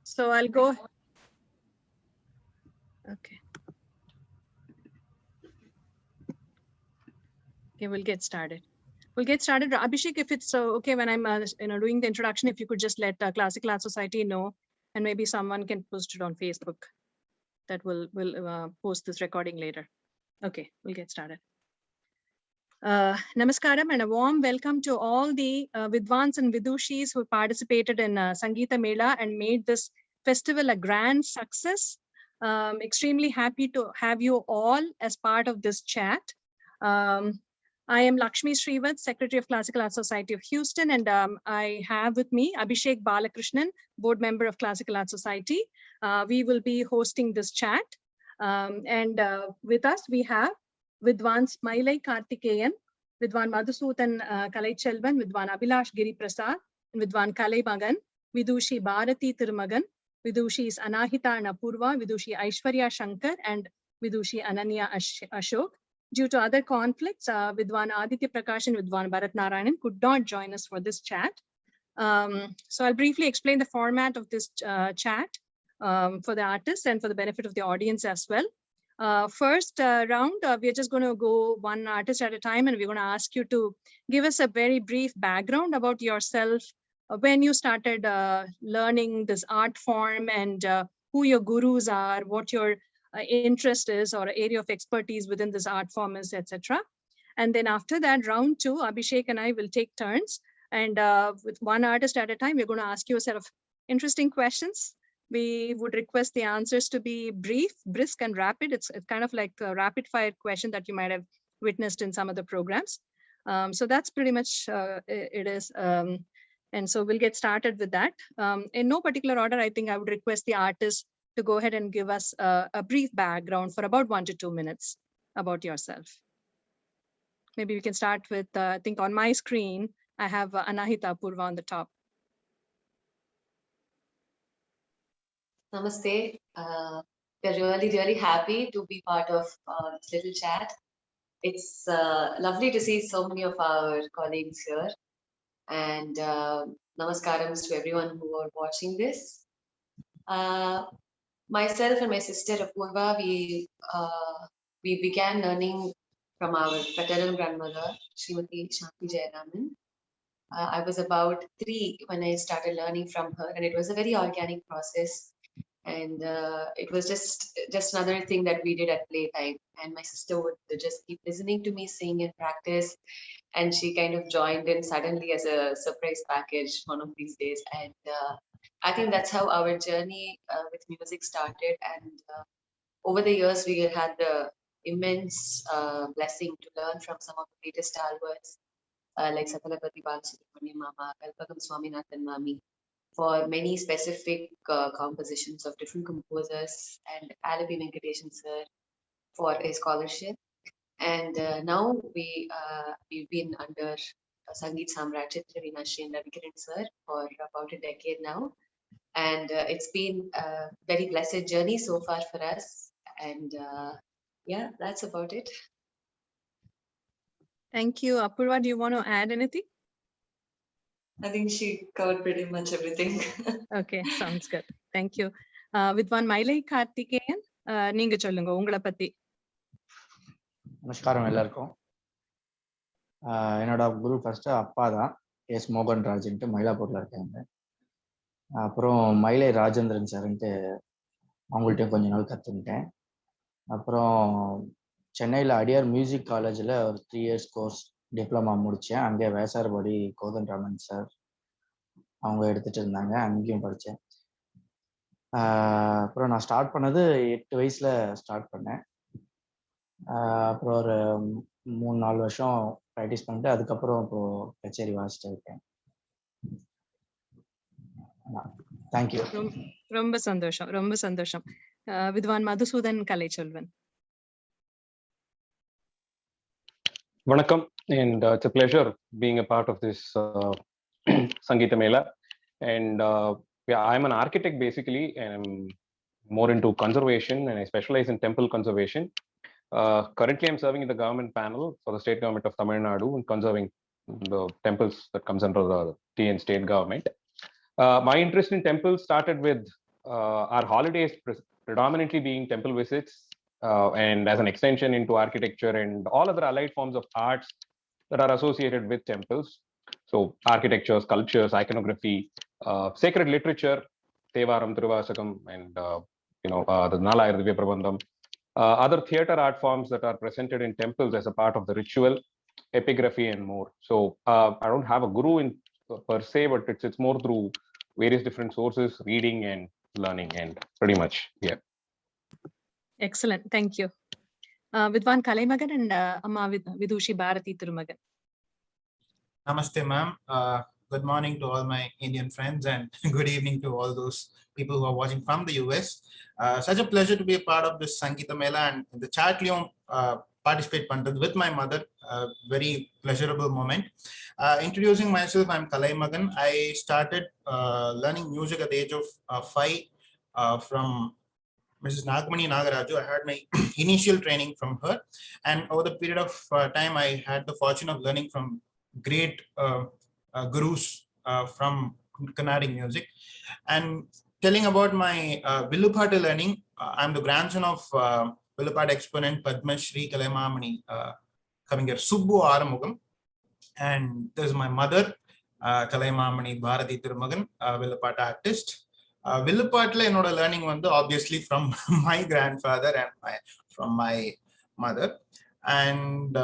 So I'll go. Okay. Okay, we'll get started. Abhishek, if it's okay when I'm doing the introduction, if you could just let Classical Art Society know, and maybe someone can post it on Facebook. That will post this recording later. Okay, we'll get started. Namaskaram and a warm welcome to all the Vidwans and Vidushis who participated in Sangeeta Mela and made this festival a grand success. Extremely happy to have you all as part of this chat. I am Lakshmi Srivat, Secretary of Classical Art Society of Houston, and I have with me Abhishek Balakrishnan, Board Member of Classical Art Society. We will be hosting this chat. And with us, we have Vidwans Mailai Karthikeyan, Vidwan Madhusudan Kalaichelvan, Vidwan Abhilash Giri Prasad, and Vidwan Kalai Magan, Vidushi Bharati Thirumagan, Vidushis Anahita and Apurva, Vidushi Aishwarya Shankar, and Vidushi Ananya Ashok. Due to other conflicts, Vidwan Aditya Prakash and Vidwan Bharat Narayanan could not join us for this chat. So I'll briefly explain the format of this chat for the artists and for the benefit of the audience as well. First round, we're just going to go one artist at a time, and we're going to ask you to give us a very brief background about yourself, when you started learning this art form, and who your gurus are, what your interest is or area of expertise within this art form is, etc. And then after that, round two, Abhishek and I will take turns, and with one artist at a time, we're going to ask you a set of interesting questions. We would request the answers to be brief, brisk, and rapid. It's kind of like a rapid fire question that you might have witnessed in some of the programs. So that's pretty much it is. And so we'll get started with that. In no particular order, I think I would request the artist to go ahead and give us a brief background for about 1 to 2 minutes about yourself. Maybe we can start with, I think on my screen, I have Anahita Apurva on the top. Namaste. We're really happy to be part of this little chat. It's lovely to see so many of our colleagues here. And namaskarams to everyone who are watching this. Myself and my sister Apurva, we began learning from our paternal grandmother, Srimati Shanti Jayaraman. I was about 3 when I started learning from her, and it was a very organic process. And it was just another thing that we did at playtime. And my sister would just keep listening to me sing and practice. And she kind of joined in suddenly as a surprise package one of these days. And I think that's how our journey with music started. And over the years, we had the immense blessing to learn from some of the greatest stalwarts like Satalapati Balasubramanian Mama, Kalpakam Swaminathan Mami, for many specific compositions of different composers, and Alapi Venkateshan sir for a scholarship. And now we've been under Sangeet Samrajya Ravina Sri and Ravikiran sir for about a decade now. And it's been a very blessed journey so far for us. And yeah, that's about it. Thank you. Apurva, do you want to add anything? I think she covered pretty much everything. Okay, sounds good. Thank you. Vidwan Mailai Karthikeyan, நீங்க சொல்லுங்க உங்களை பத்தி. நமஸ்காரம் எல்லாருக்கும். என்னோட குரு first அப்பா தான், S மோகன் ராஜ்ன்ட்டு மயிலாப்பூர்ல இருக்காங்க. அப்புறம் மயிலை ராஜேந்திரன் சார்ன்ட்டு அவங்கள்ட்டையும் கொஞ்ச நாள் கற்றுக்கிட்டேன். அப்புறம் சென்னையில் அடியார் மியூசிக் காலேஜில் ஒரு 3 இயர்ஸ் கோர்ஸ் டிப்ளமா முடித்தேன். அங்கே வேசார்பாடி கோதண்டராமன் சார் அவங்க எடுத்துகிட்டு இருந்தாங்க, அங்கேயும் படித்தேன். அப்புறம் நான் ஸ்டார்ட் பண்ணது 8 வயசில் ஸ்டார்ட் பண்ணேன். அப்புறம் ஒரு 3-4 வருஷம் ப்ராக்டிஸ் பண்ணிட்டு அதுக்கப்புறம் இப்போது கச்சேரி வாசிட்டு இருக்கேன். தேங்க்யூ. ரொம்ப சந்தோஷம், ரொம்ப சந்தோஷம். வித்வான் Madhusudan Kalaiselvan. Vanakkam, and it's a pleasure being a part of this Sangeeta Mela. And yeah, I'm an architect basically, and I'm more into conservation, and I specialize in temple conservation. Currently, I'm serving in the government panel for the state government of Tamil Nadu and conserving the temples that comes under the TN state government. My interest in temples started with our holidays predominantly being temple visits, and as an extension into architecture and all other allied forms of arts that are associated with temples. So architecture, sculptures, iconography, sacred literature, Tevaram, Tiruvasakam, and the Nalayar Divya Prabandham, other theater art forms that are presented in temples as a part of the ritual, epigraphy, and more. So I don't have a guru in per se, but it's more through various different sources, reading and learning, and pretty much, yeah. Excellent. Thank you. Vidwan Kalaimagan and Amma Vidushi Bharati Thirumagan. Namaste, ma'am. Good morning to all my Indian friends and good evening to all those people who are watching from the US. Such a pleasure to be a part of this Sangeeta Mela and the chat participate with my mother. Very pleasurable moment. Introducing myself, I'm Kalaimagan. I started learning music at the age of 5 from Mrs. Nagamani Nagaraju. I had my initial training from her, and over the period of time, I had the fortune of learning from great gurus from Carnatic music. And telling about my Villupata learning, I'm the grandson of Villupata exponent Padma Shri Kalaimamani coming here, Subbu Aramugam, and there's my mother, Kalaimamani Bharati Thirumagan, Villupata artist. Villupatla enoda learning vandu obviously from my grandfather and from my mother, and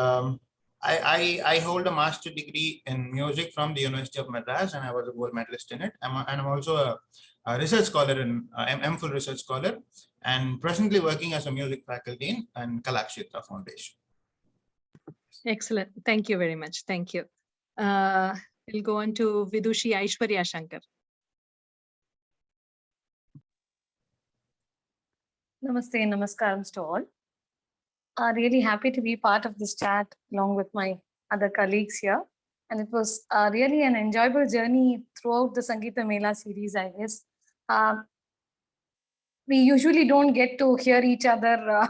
I hold a master degree in music from the University of Madras, and I was a gold medalist in it. And I'm also a research scholar in MPhil research scholar, and presently working as a music faculty in Kalakshetra Foundation. Excellent. Thank you very much. Thank you. We'll go on to Vidushi Aishwarya Shankar. Namaste, namaskaram to all. Really happy to be part of this chat along with my other colleagues here. And it was really an enjoyable journey throughout the Sangeeta Mela series, I guess. We usually don't get to hear each other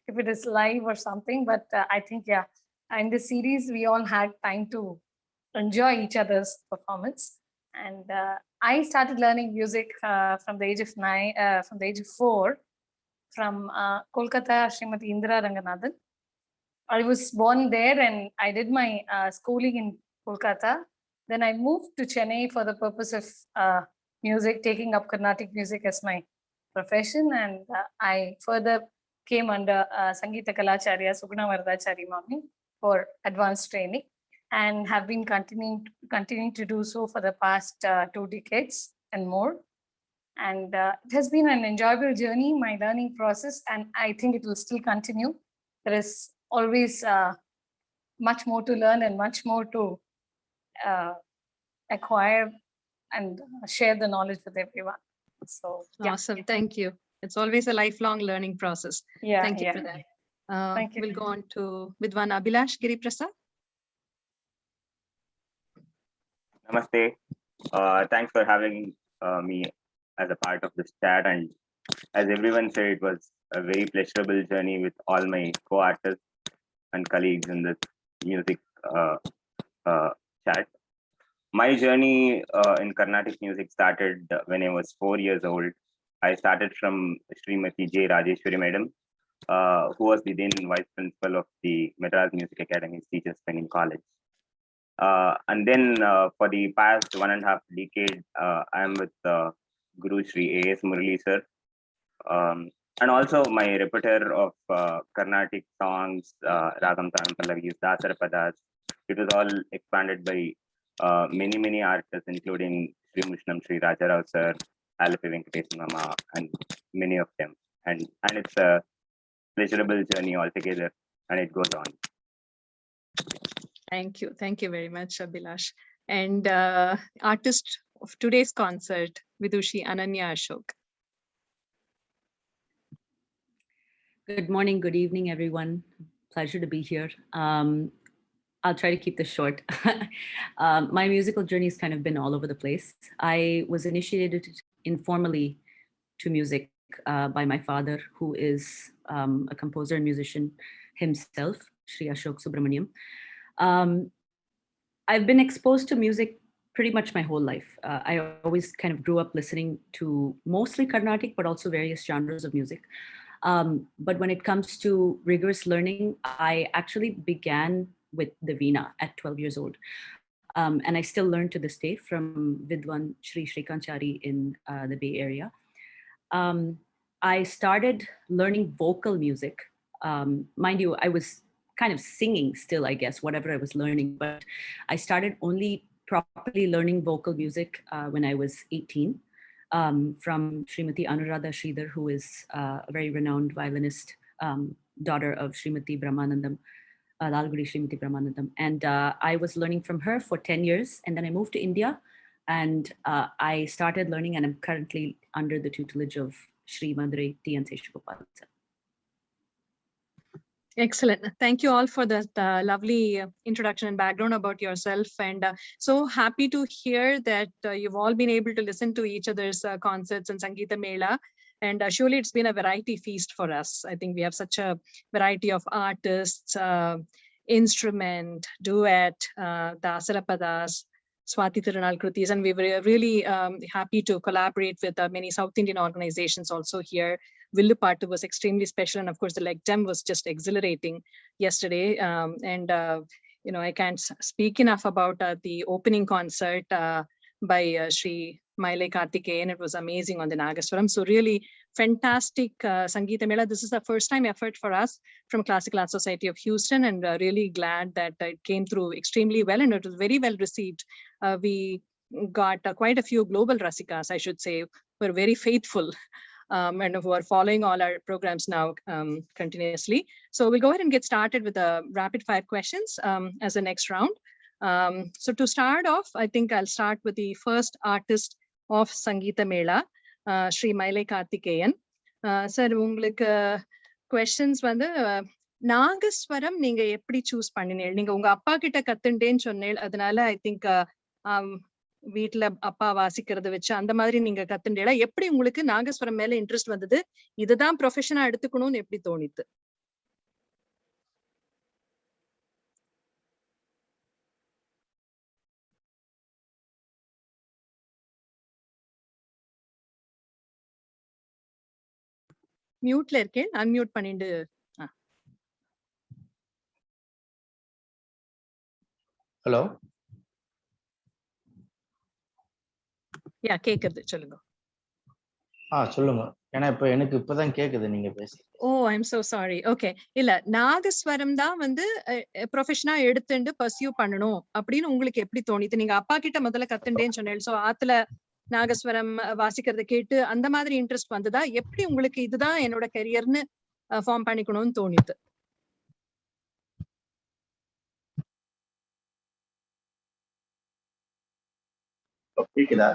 if it is live or something, but I think, yeah, in this series, we all had time to enjoy each other's performance. And I started learning music from the age of 4. From Kolkata, Srimati Indira Ranganathan. I was born there and I did my schooling in Kolkata. Then I moved to Chennai for the purpose of music, taking up Carnatic music as my profession. And I further came under Sangeeta Kalacharya Suguna Varadachari Mami for advanced training, and have been continuing to do so for the past 2 decades and more. And it has been an enjoyable journey, my learning process, and I think it will still continue. There is always much more to learn and much more to acquire and share the knowledge with everyone. So yeah. Awesome. Thank you. It's always a lifelong learning process. Yeah, Thank you for that. Thank you. We'll go on to Vidwan Abhilash Giri Prasad. Namaste. Thanks for having me as a part of this chat, and as everyone said, it was a very pleasurable journey with all my co-artists and colleagues in this music chat. My journey in Carnatic music started when I was 4 years old. I started from Srimati J. Rajeshwari Madam, who was the then Vice Principal of the Madras Music Academy's Teachers Training College. And then for the past 1.5 decades, I am with Guru Shri A.S. Murali sir. And also my repertoire of Carnatic songs, Ragam Tanam Pallavis, Dasara Padas, it was all expanded by many artists, including Sri Mushnam Sri Rajarao sir, Alapi Venkatesh Mama, and many of them. And it's a pleasurable journey altogether, and it goes on. Thank you. Thank you very much, Abhilash. And artist of today's concert, Vidushi Ananya Ashok. Good morning, good evening, everyone. Pleasure to be here. I'll try to keep this short. My musical journey has kind of been all over the place. I was initiated informally to music by my father, who is a composer and musician himself, Sri Ashok Subramaniam. I've been exposed to music pretty much my whole life. I always kind of grew up listening to mostly Carnatic, but also various genres of music. But when it comes to rigorous learning, I actually began with the Veena at 12 years old. And I still learn to this day from Vidwan Shri Srikanchari in the Bay Area. I started learning vocal music. Mind you, I was kind of singing still, I guess, whatever I was learning, but I started only properly learning vocal music when I was 18 from Srimati Anuradha Sridhar, who is a very renowned violinist, daughter of Srimati Brahmanandam, Lalgudi Srimati Brahmanandam. And I was learning from her for 10 years. And then I moved to India and I started learning, and I'm currently under the tutelage of Shri Madurai T.N. Seshagopal. Excellent. Thank you all for that lovely introduction and background about yourself. And so happy to hear that you've all been able to listen to each other's concerts and Sangeeta Mela. And surely it's been a variety feast for us. I think we have such a variety of artists, instrument, duet, Dasarapadas, Swati Tirunal Krutis, and we were really happy to collaborate with many South Indian organizations also here. Villupattu was extremely special, and of course the leg dem was just exhilarating yesterday. I can't speak enough about the opening concert by Sri Maile Karthikeyan. It was amazing on the Nagaswaram. So really fantastic Sangeeta Mela. This is the first time effort for us from Classical Art Society of Houston, and really glad that it came through extremely well, and it was very well received. We got quite a few global Rasikas, I should say, who were very faithful and who are following all our programs now continuously. So we'll go ahead and get started with the rapid fire questions as the next round. So to start off, I think I'll start with the first artist of Sangeeta Mela, Sri Maile Karthikeyan. Sir, உங்களுக்கு questions வந்து நாகஸ்வரம் நீங்க எப்படி choose பண்ணினீங்க? நீங்க உங்க அப்பா கிட்ட கத்துண்டேன்னு சொன்னேன், அதனால ஐ திங்க் வீட்டுல அப்பா வாசிக்கிறத வச்சு அந்த மாதிரி நீங்க கத்துண்டேல. எப்படி உங்களுக்கு நாகஸ்வரம் மேல இன்ட்ரெஸ்ட் வந்தது? இதுதான் ப்ரொஃபஷனா எடுத்துக்கணும்னு எப்படி தோணித்து? மியூட்ல இருக்கேன், அன்மியூட் பண்ணிட்டு. ஹலோ, யா கேக்குது, சொல்லுங்க. சொல்லுங்க. ஏன்னா எனக்கு இப்பதான் கேக்குது நீங்க பேசி. ஓ, ஐம் சோ சாரி. ஓகே, இல்ல நாகஸ்வரம் தான் வந்து ப்ரொஃபஷனா எடுத்துட்டு பர்சியூ பண்ணணும் அப்படின்னு உங்களுக்கு எப்படி தோணிது? நீங்க அப்பா கிட்ட முதல்ல கத்துண்டேன்னு சொன்னேன். சோ ஆத்துல நாகஸ்வரம் வாசிக்கிறத கேட்டு அந்த மாதிரி இன்ட்ரெஸ்ட் வந்ததா? எப்படி உங்களுக்கு இதுதான் என்னோட கரியர்னு ஃபார்ம் பண்ணிக்கணும்னு தோணிது? கேக்குதா?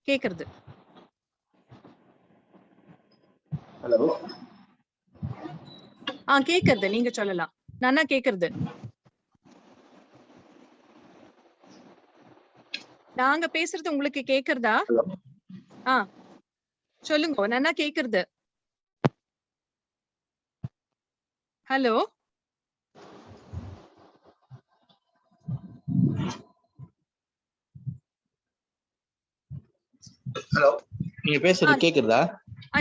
கேக்குறது. ஹலோ, கேக்குறது, நீங்க சொல்லலாம். நானா கேக்குறது? நாங்க பேசுறது உங்களுக்கு கேக்குறதா? சொல்லுங்க, நானா கேக்குறது. ஹலோ, ஹலோ, நீங்க பேசுறது கேக்குறதா?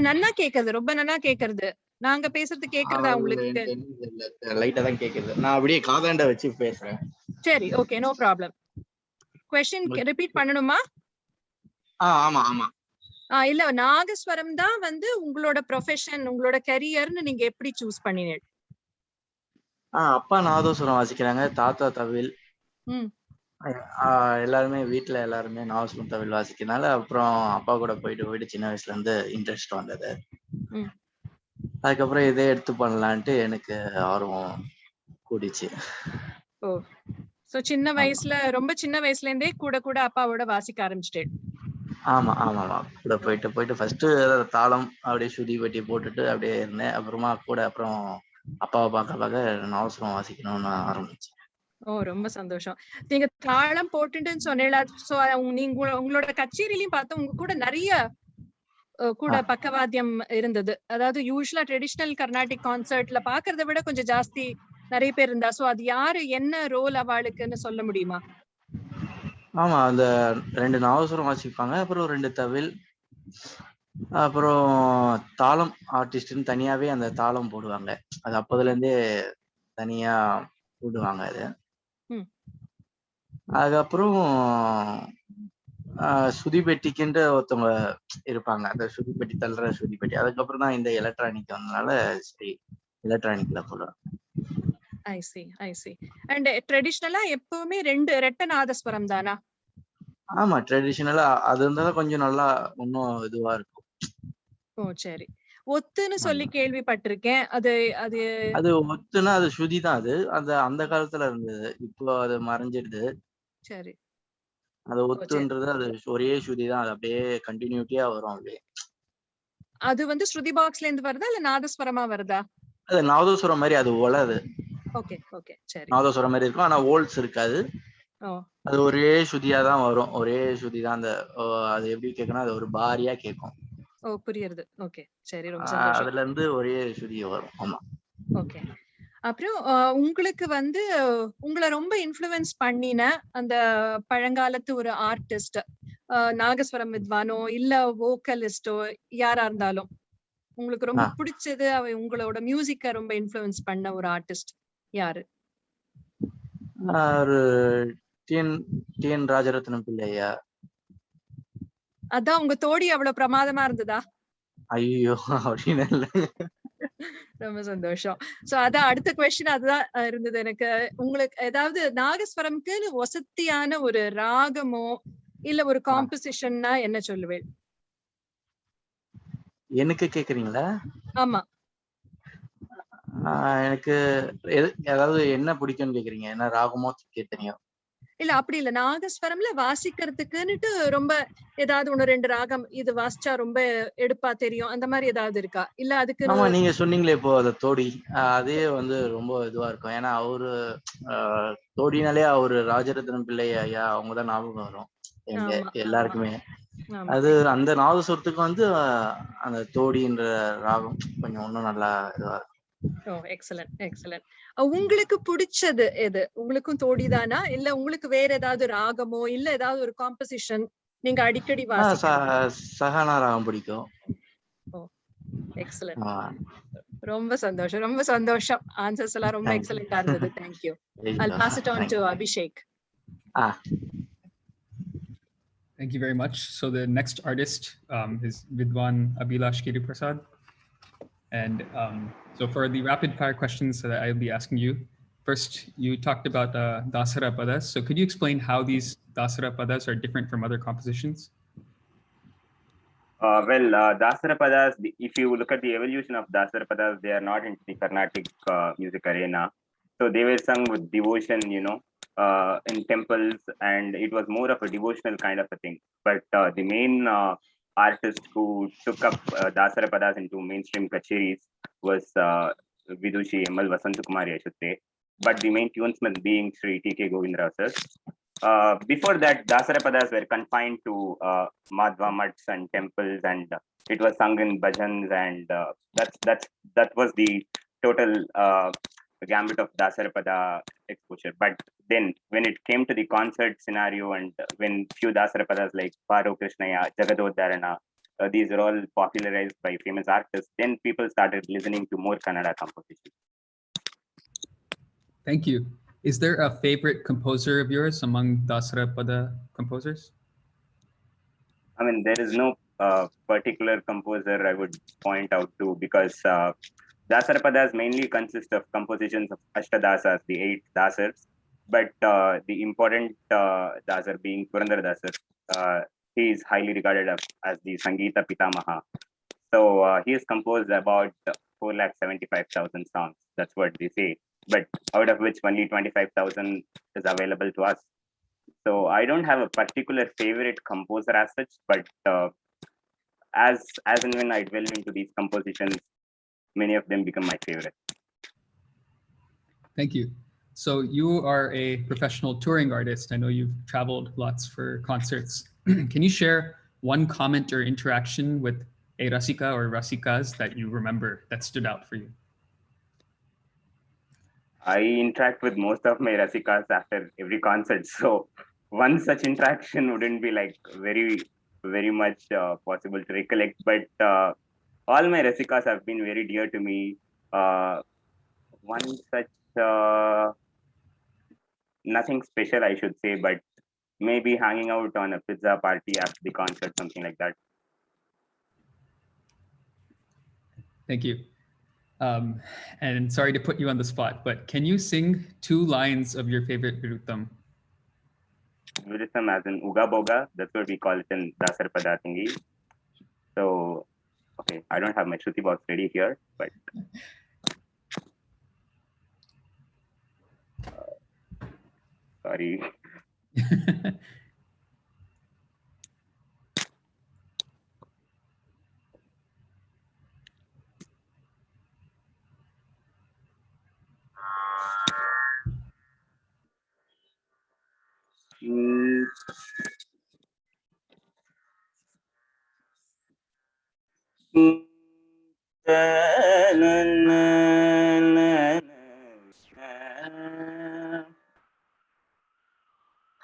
நன்னா கேக்குறது, ரொம்ப நன்னா கேக்குறது. நாங்க பேசுறது கேக்குறதா உங்களுக்கு? லைட்டா தான் கேக்குது. நான் அப்படியே காதாண்ட வச்சு பேசுறேன். சரி, okay, no problem. Question repeat பண்ணணுமா? ஆமா ஆமா. இல்ல, நாகஸ்வரம் தான் வந்து உங்களோட ப்ரொஃபஷன், உங்களோட கரியர்னு நீங்க எப்படி சூஸ் பண்ணீங்க? அப்பா நாதஸ்வரம் வாசிக்கிறாங்க, தாத்தா தவில். எல்லாருமே வீட்டுல எல்லாருமே நாகஸ்வரம் தவில் வாசிக்கிறதுனால அப்புறம் அப்பா கூட போயிட்டு சின்ன வயசுல இருந்து இன்ட்ரெஸ்ட் வந்தது. அதுக்கப்புறம் இதே எடுத்து பண்ணலான்ட்டு எனக்கு ஆர்வம் கூடிச்சு. ஓ, சோ சின்ன வயசுல, ரொம்ப சின்ன வயசுல இருந்தே கூட கூட அப்பாவோட வாசிக்க ஆரம்பிச்சிட்டேன். ஆமா ஆமாமா, கூட போயிட்டு ஃபர்ஸ்ட் தாளம் அப்படியே சுதி பட்டி போட்டுட்டு அப்படியே இருந்தேன். அப்புறமா கூட அப்புறம் அப்பாவை பார்க்க நாகஸ்வரம் வாசிக்கணும்னு ஆரம்பிச்சேன். ஓ, ரொம்ப சந்தோஷம். நீங்க தாளம் போட்டுன்னு சொன்னீங்களா? சோ நீங்க உங்களோட கச்சேரியிலையும் பார்த்தா உங்க கூட நிறைய கூட பக்கவாத்தியம் இருந்தது. அதாவது யூசுவலா ட்ரெடிஷனல் கர்நாடிக் கான்சர்ட்ல பாக்குறத விட கொஞ்சம் ஜாஸ்தி நிறைய பேர் இருந்தா. சோ அது யாரு என்ன ரோல் அவளுக்குன்னு சொல்ல முடியுமா? ஆமா, அந்த 2 நாதஸ்வரம் வாசிப்பாங்க, அப்புறம் 2 தவில், அப்புறம் தாளம் ஆர்டிஸ்ட்னு தனியாவே அந்த தாளம் போடுவாங்க. அது அப்பதுல இருந்தே தனியா போடுவாங்க அது. ம். அதுக்கப்புறம் சுதிபெட்டிக்குன்ற ஒருத்தவங்க இருப்பாங்க. அந்த சுதிபெட்டி தள்ளுற சுதிபெட்டி. அதுக்கப்புறம் தான் இந்த எலக்ட்ரானிக் வந்தனால சரி எலக்ட்ரானிக்ல போடுவாங்க. I see. And ட்ரெடிஷனலா எப்பவுமே 2 ரெட்ட நாதஸ்வரம் தானா? ஆமா, ட்ரெடிஷனலா அது இருந்தாலும் கொஞ்சம் நல்லா இன்னும் இதுவா இருக்கும். ஓ சரி. ஒத்துன்னு சொல்லி ஆமா. கேள்விப்பட்டிருக்கேன். அது அது அது ஒத்துனா அது ஸ்ருதி தான் அது. அந்த காலத்துல இருந்தது. இப்போ அது மறைஞ்சிடுது. சரி. அது ஓ சரி. ஒத்துன்றது அது ஒரே ஸ்ருதி தான். அது அப்படியே கன்டினியூட்டியா வரும் அப்படியே. அது வந்து ஸ்ருதி பாக்ஸ்ல இருந்து வருதா இல்ல நாதஸ்வரமா வருதா? அது நாதஸ்வரம் மாதிரி அது ஒலது. ஓகே சரி. நாதஸ்வரம் மாதிரி இருக்கும். ஆனா ஓல்ஸ் இருக்காது. ஓ அது ஒரே ஸ்ருதியா தான் வரும். ஒரே ஸ்ருதி தான். அந்த அது எப்படி கேட்கணும், அது ஒரு பாரியா கேட்கும். ஓ புரியுது. ஓகே சரி, ரொம்ப சந்தோஷம். அதுல இருந்து ஒரே ஸ்ருதி வரும். ஆமா. ஓகே. அப்புறம் உங்களுக்கு வந்து உங்களை ரொம்ப இன்ஃப்ளூயன்ஸ் பண்ணின அந்த பழங்காலத்து ஒரு ஆர்டிஸ்ட், நாகஸ்வரம் வித்வானோ இல்ல வோக்கலிஸ்டோ யாரா இருந்தாலும் உங்களுக்கு ரொம்ப பிடிச்சது, உங்களோட மியூசிக்க ரொம்ப இன்ஃப்ளூயன்ஸ் பண்ண ஒரு ஆர்டிஸ்ட் யாரு? ஒரு டிஎன் ராஜரத்னம் பிள்ளையா. அதான் உங்க தோடி அவ்வளவு பிரமாதமா இருந்ததா? ஐயோ அப்படின்னு இல்லை. ரொம்ப சந்தோஷம். சோ அதான் அடுத்த கொஸ்டின் அதுதான் இருந்தது எனக்கு. உங்களுக்கு ஏதாவது நாகஸ்வரம்க்குன்னு வசதியான ஒரு ராகமோ இல்ல ஒரு காம்போசிஷன்னா என்ன சொல்லுவேன்? எனக்கு கேக்குறீங்களா? ஆமா. எனக்கு அதாவது என்ன பிடிக்கும்னு கேக்குறீங்க? என்ன ராகமோ தெரியும்? இல்ல அப்படி இல்ல, நாகஸ்வரம்ல வாசிக்கிறதுக்குன்னுட்டு ரொம்ப ஏதாவது 1-2 ராகம் இது வாசிச்சா ரொம்ப எடுப்பா தெரியும் அந்த மாதிரி ஏதாவது இருக்கா? இல்ல அதுக்கு ஆமா, நீங்க சொன்னீங்களே இப்போ அந்த தோடி, அதே வந்து ரொம்ப இதுவா இருக்கும். ஏன்னா அவரு தோடினாலே அவரு ராஜரத்னம் பிள்ளை ஐயா அவங்கதான் ஞாபகம் வரும் எங்க எல்லாருக்குமே. அது அந்த நாதஸ்வரத்துக்கு வந்து அந்த தோடின்ற ராகம் கொஞ்சம் இன்னும் நல்லா இதுவா இருக்கும். ஓ எக்ஸலன்ட். உங்களுக்கு பிடிச்சது எது? உங்களுக்கும் தோடிதானா இல்ல உங்களுக்கு வேற ஏதாவது ராகமோ இல்ல ஏதாவது ஒரு காம்போசிஷன் நீங்க அடிக்கடி வாசிக்கிறீங்க? சகானா ராகம் பிடிக்கும். ஓ எக்ஸலன்ட். ரொம்ப சந்தோஷம். ஆன்சர்ஸ் எல்லாம் ரொம்ப எக்ஸலென்ட்டா இருந்தது. Thank you. I'll pass it on to Abhishek. Thank you very much. So the next artist is Vidwan Abhilash Kiriprasad. And so for the rapid fire questions that I'll be asking you, first you talked about Dasara Padas. So could you explain how these Dasara Padas are different from other compositions? Dasara Padas, if you look at the evolution of Dasara Padas, they are not into the Carnatic music arena. So they were sung with devotion, in temples, and it was more of a devotional kind of a thing. But the main artist who took up Dasara Padas into mainstream kacheris was Vidushi M.L. Vasantakumari, I should say. But the main tunesman being Sri T.K. Govindarao sir. Before that, Dasara Padas were confined to Madhva mutts and temples, and it was sung in bhajans, and that was the total gambit of Dasara Pada exposure. But then when it came to the concert scenario, and when few Dasara Padas like Paro Krishnaya, Jagadodharana, these are all popularized by famous artists, then people started listening to more Kannada compositions. Thank you. Is there a favorite composer of yours among Dasara Pada composers? I mean, there is no particular composer I would point out to, because Dasara Padas mainly consist of compositions of Ashtadasas, the 8 dasars. But the important dasar being Purandaradasar, he is highly regarded as the Sangeeta Pitamaha. So he has composed about 475,000 songs. That's what they say. But out of which only 25,000 is available to us. So I don't have a particular favorite composer as such, but as and when I delve into these compositions, many of them become my favorite. Thank you. So you are a professional touring artist. I know you've traveled lots for concerts. Can you share one comment or interaction with a Rasika or Rasikas that you remember that stood out for you? I interact with most of my Rasikas after every concert. So one such interaction wouldn't be like very much possible to recollect. But all my Rasikas have been very dear to me. One such, nothing special, I should say, but maybe hanging out on a pizza party after the concert, something like that. Thank you. And sorry to put you on the spot, but can you sing 2 lines of your favorite Virutam? Virutam as in Uga Boga, that's what we call it in Dasar Padatingi. So, okay, I don't have my Shruti box ready here, but sorry.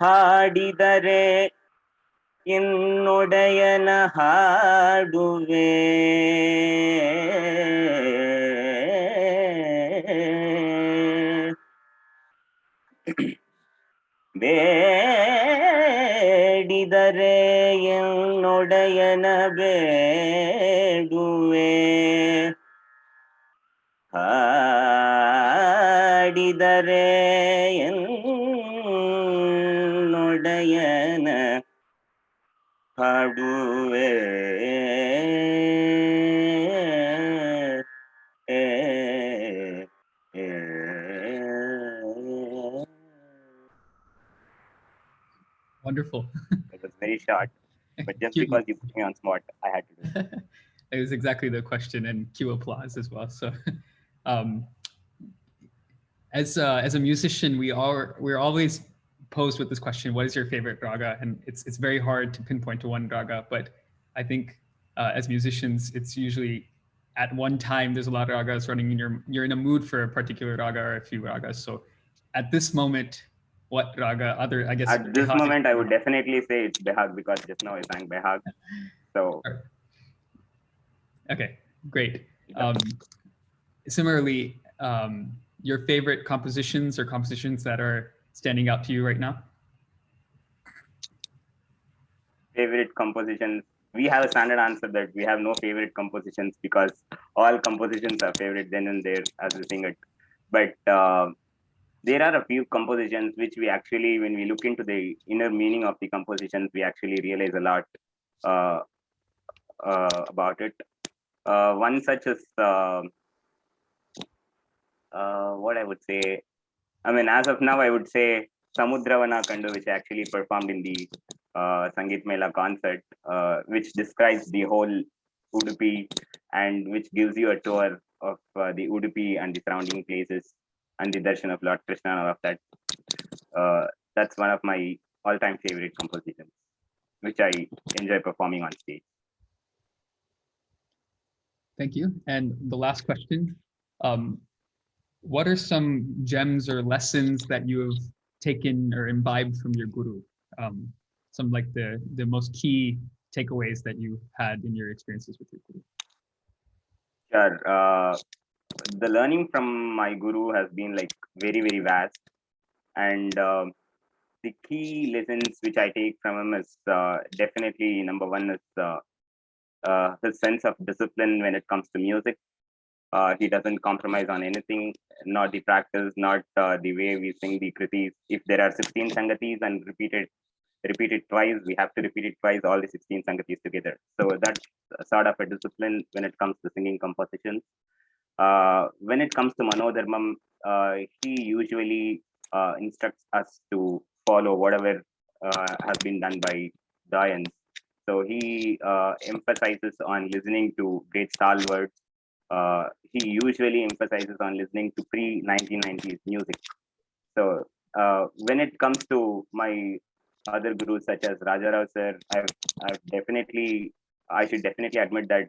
ಹಾಡಿದರೆ ಎನ್ನೊಡೆಯನ ಹಾಡುವೆ ಬೇಡಿದರೆ ಎನ್ನೊಡೆಯನ ಬೇಡುವೆ ಹಾಡಿದರೆ ಎನ್ನೊಡೆಯನ ಹಾಡುವೆ Wonderful. It was very short, but just Cute. because you put me on spot, I had to do it. It was exactly the question, and cue applause as well. So, as a musician, we're always posed with this question: what is your favorite raga? And it's very hard to pinpoint to one raga, but I think as musicians, it's usually at one time there's a lot of ragas running in you're in a mood for a particular raga or a few ragas. So, at this moment, what raga? I guess at this Behag moment, I would definitely say it's Behag because just now I sang Behag. So. Okay, great. Similarly, your favorite compositions or compositions that are standing out to you right now? Favorite compositions. We have a standard answer that we have no favorite compositions because all compositions are favorite then and there as we sing it. But there are a few compositions which we actually, when we look into the inner meaning of the compositions, we actually realize a lot about it. One such is what I would say. I mean, as of now, I would say Samudravana Kandu, which I actually performed in the Sangeet Mela concert, which describes the whole Udupi and which gives you a tour of the Udupi and the surrounding places and the darshan of Lord Krishna and all of that. That's one of my all-time favorite compositions, which I enjoy performing on stage. Thank you. And the last question, what are some gems or lessons that you have taken or imbibed from your guru? Some like the most key takeaways that you had in your experiences with your guru? Sure. The learning from my guru has been like very vast, and the key lessons which I take from him is definitely number one is his sense of discipline when it comes to music. He doesn't compromise on anything, not the practice, not the way we sing the kritis. If there are 16 sangatis and repeat it twice, we have to repeat it twice, all the 16 sangatis together. So that's sort of a discipline when it comes to singing compositions. When it comes to Manodharmam, he usually instructs us to follow whatever has been done by Dayans. So he emphasizes on listening to great stalwarts. He usually emphasizes on listening to pre-1990s music. So when it comes to my other gurus such as Rajarao sir, I should definitely admit that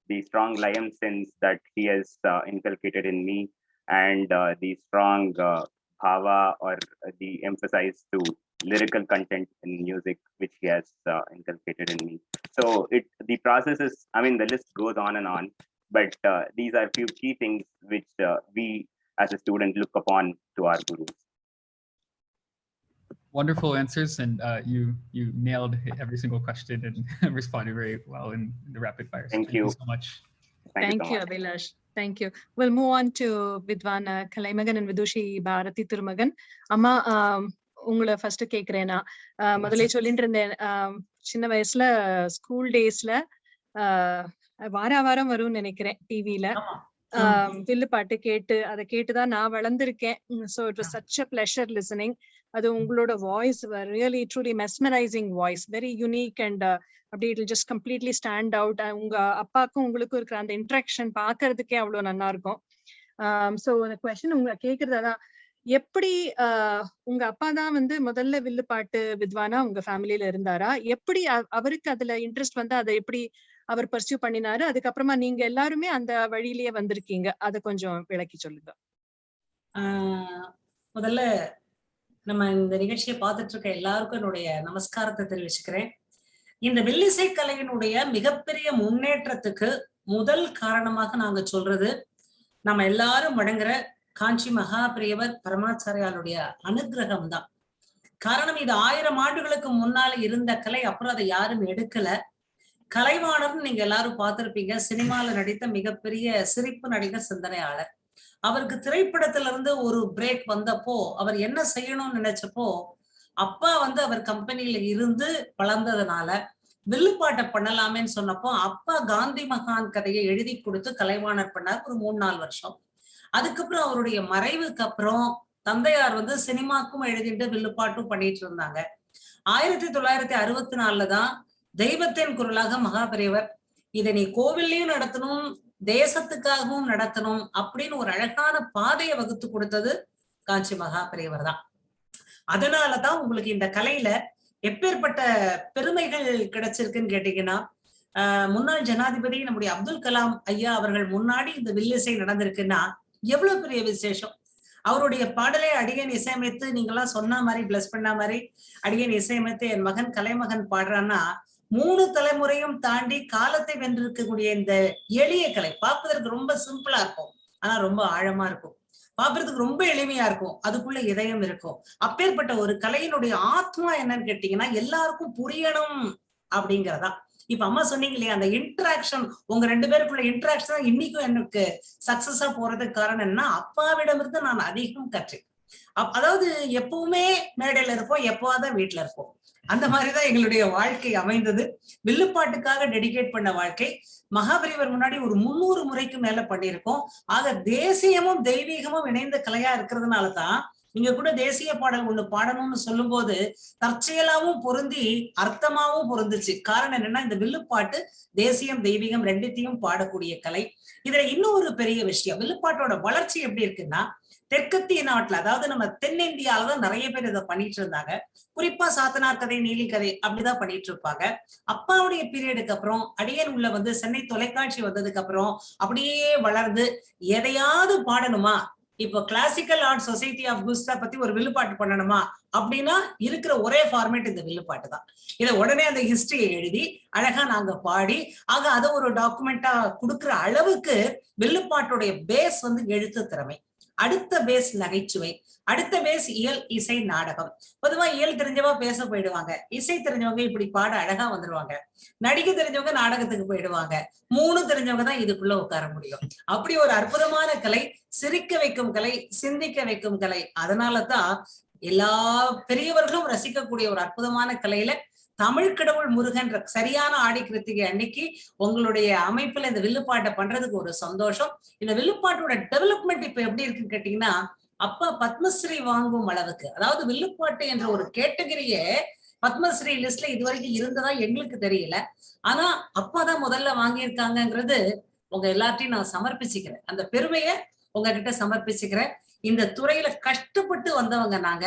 the strong lion sense that he has inculcated in me and the strong bhava or the emphasis to lyrical content in music which he has inculcated in me. So the process is, I mean, the list goes on and on, but these are few key things which we as a student look upon to our gurus. Wonderful answers, and you nailed every single question and responded very well in the rapid fire. Thank you so much. Thank you, Abhilash. Thank you. We'll move on to Vidwan Kalaimagan and Vidushi Bharathi Thirumagan. Amma, உங்களை first கேக்குறேன்னா, முதல்ல சொல்லிட்டு இருந்தேன், சின்ன வயசுல school டேஸ்ல வாரம் வரும்னு நினைக்கிறேன் டிவில வில்லு பாட்டு கேட்டு அதை கேட்டுதான் நான் வளர்ந்திருக்கேன். So it was such a pleasure listening. அது உங்களோட voice really truly mesmerising voice, very unique and அப்படி it just completely stand out. உங்க அப்பாக்கும் உங்களுக்கும் இருக்கிற அந்த இன்ட்ராக்ஷன் பாக்குறதுக்கே அவ்வளவு நல்லா இருக்கும். ஸோ அந்த கொஸ்டின் உங்களை கேக்குறது அதான், எப்படி உங்க அப்பா தான் வந்து முதல்ல வில்லு பாட்டு வித்வானா உங்க ஃபேமிலியில இருந்தாரா? எப்படி அவருக்கு அதுல இன்ட்ரெஸ்ட் வந்து அதை எப்படி அவர் பர்சியூ பண்ணினாரு? அதுக்கப்புறமா நீங்க எல்லாருமே அந்த வழியிலேயே வந்திருக்கீங்க, அதை கொஞ்சம் விளக்கி சொல்லுங்க. முதல்ல நம்ம இந்த நிகழ்ச்சியை பார்த்துட்டு இருக்க எல்லாருக்கும் என்னுடைய நமஸ்காரத்தை தெரிவிச்சுக்கிறேன். இந்த வில்லிசை கலையினுடைய மிகப்பெரிய முன்னேற்றத்துக்கு முதல் காரணமாக நாங்க சொல்றது நம்ம எல்லாரும் வணங்குற காஞ்சி மகாபிரியவர் பரமாச்சாரியாருடைய அனுகிரகம் தான் காரணம். இது 1000 ஆண்டுகளுக்கு முன்னால இருந்த கலை, அப்புறம் அதை யாரும் எடுக்கல. கலைவாணர்னு நீங்க எல்லாரும் பார்த்திருப்பீங்க, சினிமால நடித்த மிகப்பெரிய சிரிப்பு நடிகர், சிந்தனையாளர். அவருக்கு திரைப்படத்துல இருந்து ஒரு பிரேக் வந்தப்போ அவர் என்ன செய்யணும்னு நினைச்சப்போ, அப்பா வந்து அவர் கம்பெனியில இருந்து வளர்ந்ததுனால வில்லுப்பாட்டை பண்ணலாமேன்னு சொன்னப்போ, அப்பா காந்தி மகான் கதையை எழுதி கொடுத்து கலைவாணர் பண்ணார் ஒரு 3-4 வருஷம். அதுக்கப்புறம் அவருடைய மறைவுக்கு அப்புறம் தந்தையார் வந்து சினிமாக்கும் எழுதிட்டு வில்லுப்பாட்டும் பண்ணிட்டு இருந்தாங்க. 1964 தான் தெய்வத்தின் குரலாக மகாபெரியவர் இதை நீ கோவில்லையும் நடத்தணும், தேசத்துக்காகவும் நடத்தணும் அப்படின்னு ஒரு அழகான பாதையை வகுத்து கொடுத்தது காஞ்சி மகாபெரியவர் தான். அதனாலதான் உங்களுக்கு இந்த கலையில எப்பேற்பட்ட பெருமைகள் கிடைச்சிருக்குன்னு கேட்டீங்கன்னா, முன்னாள் ஜனாதிபதி நம்முடைய அப்துல் கலாம் ஐயா அவர்கள் முன்னாடி இந்த வில்லிசை நடந்திருக்குன்னா எவ்வளவு பெரிய விசேஷம். அவருடைய பாடலை அடியன் இசையமைத்து, நீங்கெல்லாம் சொன்ன மாதிரி பிளஸ் பண்ண மாதிரி அடியன் இசையமைத்து என் மகன் கலைமகன் பாடுறான்னா, 3 தலைமுறையும் தாண்டி காலத்தை வென்றிருக்கக்கூடிய இந்த எளிய கலை பார்ப்பதற்கு ரொம்ப சிம்பிளா இருக்கும், ஆனா ரொம்ப ஆழமா இருக்கும். பார்ப்பதற்கு ரொம்ப எளிமையா இருக்கும், அதுக்குள்ள இதயம் இருக்கும். அப்பேற்பட்ட ஒரு கலையினுடைய ஆத்மா என்னன்னு கேட்டீங்கன்னா, எல்லாருக்கும் புரியணும் அப்படிங்கறதா. இப்ப அம்மா சொன்னீங்க இல்லையா, அந்த இன்டராக்ஷன், உங்க 2 பேருக்குள்ள இன்டராக்ஷன் தான் இன்னைக்கும் எனக்கு சக்சஸா போறதுக்கு காரணம் என்ன, அப்பாவிடமிருந்து நான் அதிகம் கற்றேன். அதாவது எப்பவுமே மேடையில இருப்போம், எப்போதான் வீட்டுல இருப்போம். அந்த மாதிரிதான் எங்களுடைய வாழ்க்கை அமைந்தது. வில்லுப்பாட்டுக்காக டெடிகேட் பண்ண வாழ்க்கை. மகாபெரியவர் முன்னாடி ஒரு 300 முறைக்கு மேல பண்ணியிருக்கோம். ஆக தேசியமும் தெய்வீகமும் இணைந்த கலையா இருக்கிறதுனாலதான் நீங்க கூட தேசிய பாடல் ஒண்ணு பாடணும்னு சொல்லும் போது தற்செயலாவும் பொருந்தி அர்த்தமாவும் பொருந்துச்சு. காரணம் என்னன்னா, இந்த வில்லுப்பாட்டு தேசியம் தெய்வீகம் ரெண்டுத்தையும் பாடக்கூடிய கலை. இதுல இன்னொரு பெரிய விஷயம், வில்லுப்பாட்டோட வளர்ச்சி எப்படி இருக்குன்னா, தெற்கத்திய நாட்டுல, அதாவது நம்ம தென்னிந்தியாலதான் நிறைய பேர் இதை பண்ணிட்டு இருந்தாங்க. குறிப்பா சாத்தனார் கதை, நீலி கதை அப்படிதான் பண்ணிட்டு இருப்பாங்க. அப்பாவுடைய பீரியடுக்கு அப்புறம் அடியன் உள்ள வந்து சென்னை தொலைக்காட்சி வந்ததுக்கு அப்புறம் அப்படியே வளர்ந்து எதையாவது பாடணுமா, இப்போ கிளாசிக்கல் ஆர்ட் சொசைட்டி ஆஃப் குஸ்டா பத்தி ஒரு வில்லுப்பாட்டு பண்ணணுமா அப்படின்னா இருக்கிற ஒரே ஃபார்மேட் இந்த வில்லுப்பாட்டு தான். இதை உடனே அந்த ஹிஸ்டரியை எழுதி அழகா நாங்க பாடி, ஆக அதை ஒரு டாக்குமெண்டா கொடுக்குற அளவுக்கு வில்லுப்பாட்டுடைய பேஸ் வந்து எழுத்து திறமை, அடுத்த பேஸ் நகைச்சுவை, அடுத்த பேஸ் இயல் இசை நாடகம். பொதுவா இயல் தெரிஞ்சவா பேச போயிடுவாங்க, இசை தெரிஞ்சவங்க இப்படி பாட அழகா வந்துடுவாங்க, நடிகை தெரிஞ்சவங்க நாடகத்துக்கு போயிடுவாங்க, 3 தெரிஞ்சவங்க தான் இதுக்குள்ள உட்கார முடியும். அப்படி ஒரு அற்புதமான கலை, சிரிக்க வைக்கும் கலை, சிந்திக்க வைக்கும் கலை. அதனாலதான் எல்லா பெரியவர்களும் ரசிக்கக்கூடிய ஒரு அற்புதமான கலையில தமிழ் கடவுள் முருகன் சரியான ஆடி கிருத்திகை அன்னைக்கு உங்களுடைய அமைப்புல இந்த வில்லுப்பாட்டை பண்றதுக்கு ஒரு சந்தோஷம். இந்த வில்லுப்பாட்டோட டெவலப்மெண்ட் இப்ப எப்படி இருக்குன்னு கேட்டீங்கன்னா, அப்பா பத்மஸ்ரீ வாங்கும் அளவுக்கு, அதாவது வில்லுப்பாட்டு என்ற ஒரு கேட்டகரியே பத்மஸ்ரீ லிஸ்ட்ல இதுவரைக்கும் இருந்ததா எங்களுக்கு தெரியல. ஆனா அப்பாதான் முதல்ல வாங்கியிருக்காங்கிறது உங்க எல்லாத்தையும் நான் சமர்ப்பிச்சுக்கிறேன். அந்த பெருமையை உங்ககிட்ட சமர்ப்பிச்சுக்கிறேன். இந்த துறையில கஷ்டப்பட்டு வந்தவங்க நாங்க,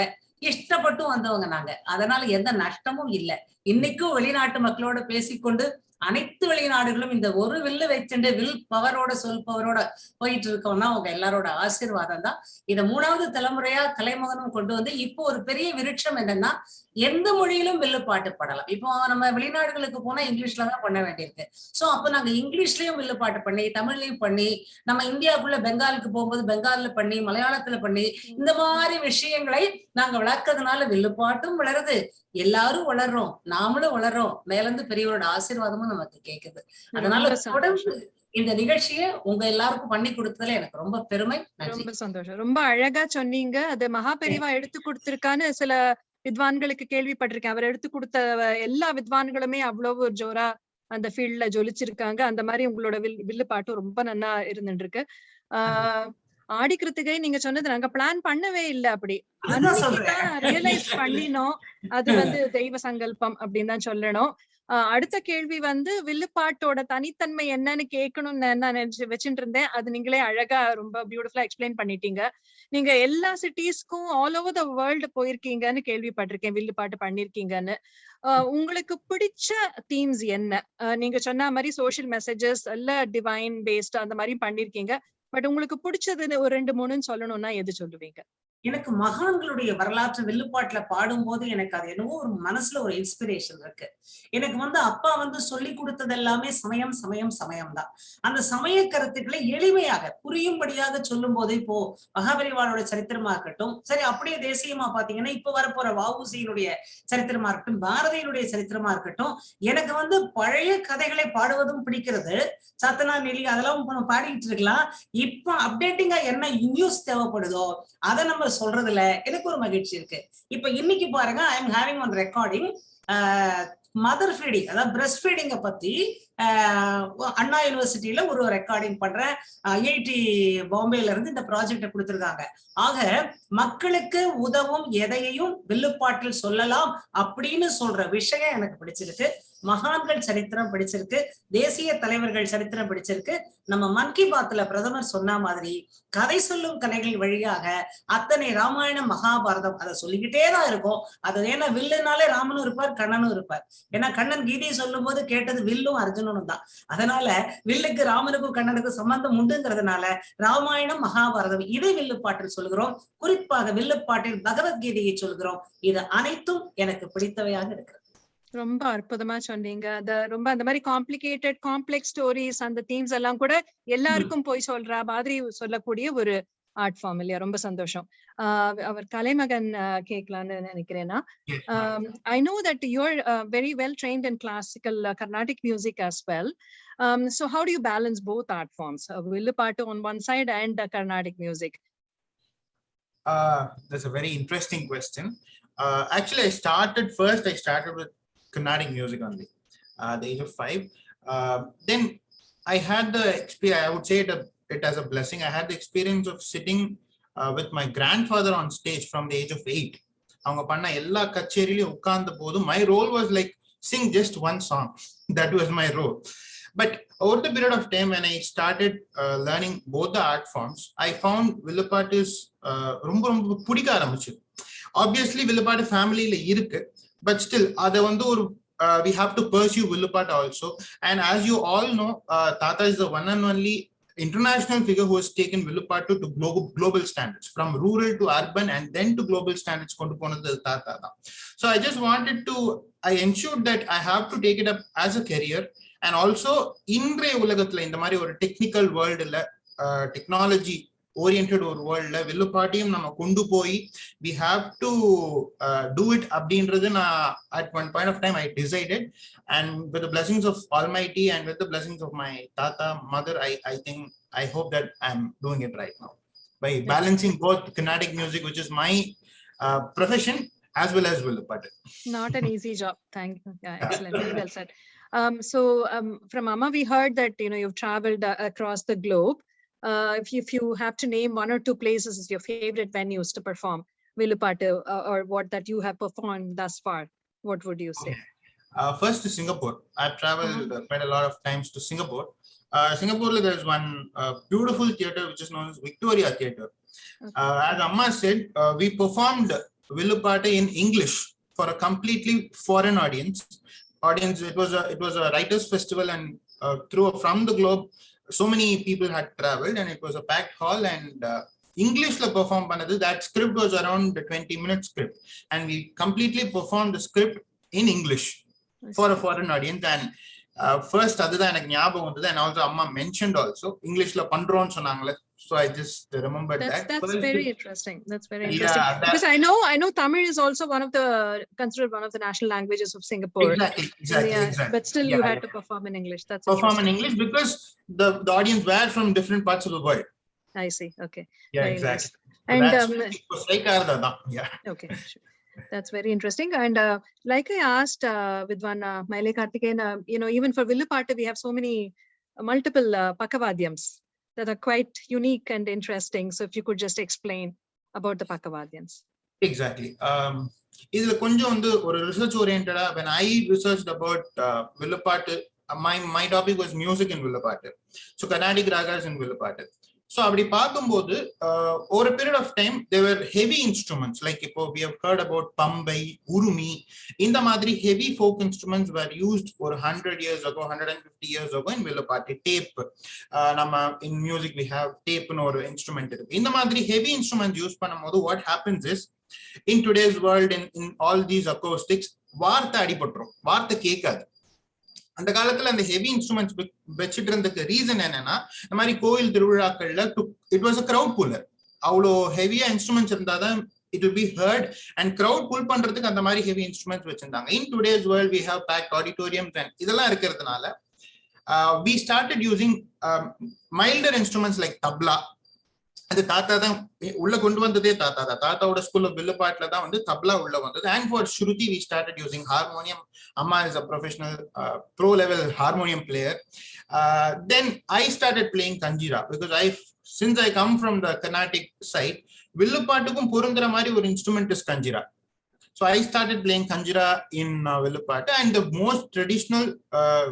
இஷ்டப்பட்டு வந்தவங்க நாங்க, அதனால எந்த நஷ்டமும் இல்லை. இன்னைக்கும் வெளிநாட்டு மக்களோட பேசிக்கொண்டு அனைத்து வெளிநாடுகளும் இந்த ஒரு வில்லு வைத்துட்டு வில் பவரோட சொல் பவரோட போயிட்டு இருக்கோம்னா அவங்க எல்லாரோட ஆசீர்வாதம் தான். இதை 3வது தலைமுறையா கலைமகனும் கொண்டு வந்து இப்போ ஒரு பெரிய விருட்சம் என்னன்னா எந்த மொழியிலும் வில்லு பாட்டு பாடலாம். இப்போ நம்ம வெளிநாடுகளுக்கு போனா இங்கிலீஷ்ல தான் பண்ண வேண்டியிருக்கு. சோ அப்ப நாங்க இங்கிலீஷ்லயும் வில்லு பாட்டு பண்ணி, தமிழ்லயும் பண்ணி, நம்ம இந்தியாவுக்குள்ள பெங்காலுக்கு போகும்போது பெங்கால்ல பண்ணி, மலையாளத்துல பண்ணி, இந்த மாதிரி விஷயங்களை நாங்க வளர்க்கறதுனால வில்லு பாட்டும் வளருது, எல்லாரும் வளர்றோம், நாமளும் வளர்றோம், மேல இருந்து பெரியவரோட ஆசீர்வாதமும் நமக்கு கேக்குது. அதனால தொடர்ந்து இந்த நிகழ்ச்சியை உங்க எல்லாருக்கும் பண்ணி கொடுத்ததுல எனக்கு ரொம்ப பெருமை. ரொம்ப சந்தோஷம். ரொம்ப அழகா சொன்னீங்க. அது மகா பெரியவா எடுத்து கொடுத்திருக்கான்னு சில வித்வான்களுக்கு கேள்விப்பட்டிருக்கேன். அவர் எடுத்து கொடுத்த எல்லா வித்வான்களுமே அவ்வளவு ஜோரா அந்த ஃபீல்ட்ல ஜொலிச்சிருக்காங்க. அந்த மாதிரி உங்களோட வில்லு பாட்டும் ரொம்ப நல்லா இருந்துருக்கு. ஆடி கிருத்திகை நீங்க சொன்னது நாங்க பிளான் பண்ணவே இல்லை. அப்படி அன்னைக்குதான் ரியலைஸ் பண்ணினோம் அது வந்து தெய்வ சங்கல்பம் அப்படின்னு தான் சொல்லணும். அடுத்த கேள்வி வந்து வில்லுப்பாட்டோட தனித்தன்மை என்னன்னு கேட்கணும்னு நான் நினைச்சு வச்சுட்டு இருந்தேன். அது நீங்களே அழகா ரொம்ப பியூட்டிஃபுல்லா எக்ஸ்பிளைன் பண்ணிட்டீங்க. நீங்க எல்லா சிட்டிஸ்க்கும் ஆல் ஓவர் த வேர்ல்டு போயிருக்கீங்கன்னு கேள்விப்பட்டிருக்கேன், வில்லுப்பாட்டு பண்ணிருக்கீங்கன்னு. உங்களுக்கு பிடிச்ச தீம்ஸ் என்ன? நீங்க சொன்ன மாதிரி சோசியல் மெசேஜஸ் இல்ல டிவைன் பேஸ்ட் அந்த மாதிரி பண்ணிருக்கீங்க. பட் உங்களுக்கு பிடிச்சது ஒரு 2-3 சொல்லணும்னா எது சொல்லுவீங்க? எனக்கு மகான்களுடைய வரலாற்று வில்லுப்பாட்டுல பாடும்போது எனக்கு அது என்னவோ ஒரு மனசுல ஒரு இன்ஸ்பிரேஷன் இருக்கு. எனக்கு வந்து அப்பா வந்து சொல்லி கொடுத்தது எல்லாமே சமயம் சமயம் சமயம் தான். அந்த சமய கருத்துக்களை எளிமையாக புரியும்படியாக சொல்லும் போது, இப்போ மகாபெரிவாளோட சரித்திரமா இருக்கட்டும், சரி அப்படியே தேசியமா பாத்தீங்கன்னா இப்ப வரப்போற வஉசியினுடைய சரித்திரமா இருக்கட்டும், பாரதியினுடைய சரித்திரமா இருக்கட்டும், எனக்கு வந்து பழைய கதைகளை பாடுவதும் பிடிக்கிறது. சத்தனா நெல்லி அதெல்லாம் பாடிக்கிட்டு இருக்கலாம். இப்ப அப்டேட்டிங்கா என்ன நியூஸ் தேவைப்படுதோ அதை நம்ம சொல்றதுல எனக்கு ஒரு மகிழ்ச்சி இருக்கு. இப்ப இன்னைக்கு பாருங்க, I am having one recording mother feeding, அதாவது பிரஸ்ட் ஃபீடிங்க பத்தி அண்ணா யூனிவர்சிட்டியில ஒரு ரெக்கார்டிங் பண்றேன். ஐஐடி பாம்பேல இருந்து இந்த ப்ராஜெக்ட கொடுத்திருக்காங்க. ஆக மக்களுக்கு உதவும் எதையையும் வில்லுப்பாட்டில் சொல்லலாம் அப்படின்னு சொல்ற விஷயம் எனக்கு பிடிச்சிருக்கு. மகான்கள் சரித்திரம் பிடிச்சிருக்கு, தேசிய தலைவர்கள் சரித்திரம் பிடிச்சிருக்கு. நம்ம மன் கி பாத்ல பிரதமர் சொன்ன மாதிரி கதை சொல்லும் கலைகள் வழியாக அத்தனை ராமாயணம் மகாபாரதம் அதை சொல்லிக்கிட்டே தான் இருக்கும். அது ஏன்னா வில்லுனாலே ராமனும் இருப்பார், கண்ணனும் இருப்பார். ஏன்னா கண்ணன் கீதையை சொல்லும் போது கேட்டது வில்லும் அர்ஜுனனும் தான். அதனால வில்லுக்கு ராமனுக்கும் கண்ணனுக்கும் சம்பந்தம் உண்டுங்கிறதுனால ராமாயணம் மகாபாரதம் இதை வில்லுப்பாட்டில் சொல்கிறோம். குறிப்பாக வில்லுப்பாட்டில் பகவத்கீதையை சொல்கிறோம். இது அனைத்தும் எனக்கு பிடித்தவையாக இருக்கிறது. ரொம்ப அற்புதமா சொன்னீங்க. ரொம்ப அந்த மாதிரி காம்ப்ளிகேட்டட் காம்ப்ளெக்ஸ் ஸ்டோரிஸ் அந்த தீம்ஸ் எல்லாம் கூட எல்லாருக்கும் போய் சொல்ற மாதிரி சொல்லக்கூடிய ஒரு ஆர்ட் ஃபார்ம் இல்லையா? ரொம்ப சந்தோஷம். அவர் கலைமகன் கேட்கலான்னு நினைக்கிறேன்னா, I know that you're very well trained in classical Carnatic music as well. So how do you balance both art forms, Villupattu on one side and Carnatic music? That's a very interesting question. Actually, I started with Carnatic music only at the age of 5. Then I had the experience, I would say it as a blessing. I had the experience of sitting with my grandfather on stage from the age of 8. அவங்க பண்ண எல்லா கச்சேரியிலும் உட்கார்ந்த போது my role was like sing just one song. That was my role. But over the period of time when I started learning both the art forms, I found வில்லுப்பாட்டு is ரொம்ப ரொம்ப பிடிக்க ஆரம்பிச்சு. Obviously வில்லுப்பாட்டு ஃபேமிலியில இருக்கு, but still அதை வந்து ஒரு we have to pursue வில்லுப்பாட்டு also. And as you all know, Tata is the one and only international figure who has taken வில்லுப்பாட்டு to global standards, from rural to urban and then to global standards கொண்டு போனது தாத்தா தான். So I just wanted to, I ensured that I have to take it up as a career. And also இன்றைய உலகத்துல இந்த மாதிரி ஒரு technical வேர்ல்டுல technology oriented ஒரு வேர்ல்ட்ல வில்லுப்பாட்டையும் நம்ம கொண்டு போய் we have to do it அப்படின்றது நான் at one point of time I decided, and with the blessings of Almighty and with the blessings of my tata mother, I think I hope that I'm doing it right now by balancing both Carnatic music, which is my profession, as well as villupattu. Not an easy job. Thank you. Yeah, excellent. Very well said. So from Amma we heard that you've traveled across the globe. If you have to name 1 or 2 places as your favorite venues to perform Villupattu, or what that you have performed thus far, what would you say? First to Singapore. I've traveled quite a lot of times to Singapore. Singapore, there is one beautiful theater which is known as Victoria Theatre. As Amma said, we performed Villupattu in English for a completely foreign audience. It was a writers festival, and from the globe, so many people had traveled, and it was a packed hall. And English la perform panadu, that script was around the 20-minute script, and we completely performed the script in English for a foreign audience. And first adudha enak nyabagam vandhathu, and also amma mentioned also English la pandrom sonnaangala. So I just remembered that's that. very interesting. That's very interesting. Yeah, because I know Tamil is also considered one of the national languages of Singapore. Exactly. But still you had to perform in English. That's perform in English because the audience were from different parts of the world. I see. Okay. Yeah, very exactly. Nice. And yeah. Okay. Sure. That's very interesting. And like I asked Vidwan Maile Karthikeyan, even for Villupattu, we have so many multiple Pakavadyams that are quite unique and interesting. So if you could just explain about the Pakavadyams. Exactly. Idhula konjam vandu or research oriented. When I researched about Villupattu, my topic was music in Villupattu. So Carnatic ragas in Villupattu. So abadi paakumbodhu over a period of time there were heavy instruments, like we have heard about Pambai, Urumi. Indha madri heavy folk instruments were used for 100 years ago, 150 years ago in Villupattu. Tape, in music we have tape no instrument. Indha madri heavy instruments used pannumbodhu what happens is, in today's world, in all these acoustics, vaartha adipatrum, vaartha kekadu. அந்த காலத்துல அந்த heavy instruments வச்சிட்டு இருந்ததுக்கு reason என்னன்னா, இந்த மாதிரி கோயில் திருவிழாக்கள்ல it was a crowd புல்லர். அவ்வளோ ஹெவியா இன்ஸ்ட்ருமெண்ட்ஸ் இருந்தாதான் it will be heard, and crowd pull பண்றதுக்கு அந்த மாதிரி ஹெவி இன்ஸ்ட்ருமெண்ட்ஸ் வச்சிருந்தாங்க. In today's world we have packed auditoriums and இதெல்லாம் இருக்கிறதுனால we started using milder instruments like tabla. அது தாத்தா தான் உள்ள கொண்டு வந்ததே. தாத்தாவோட ஸ்கூல்ல வில்லுப்பாட்டுல தான் வந்து தப்லா உள்ள வந்தது. And for Shruti we started using harmonium. Amma is a professional pro level harmonium player. Then I started playing kanjira because since I come from the Carnatic side, வில்லுப்பாட்டுக்கும் பொருந்துற மாதிரி ஒரு instrument is kanjira. So I started playing kanjira in Villupattu, and the most traditional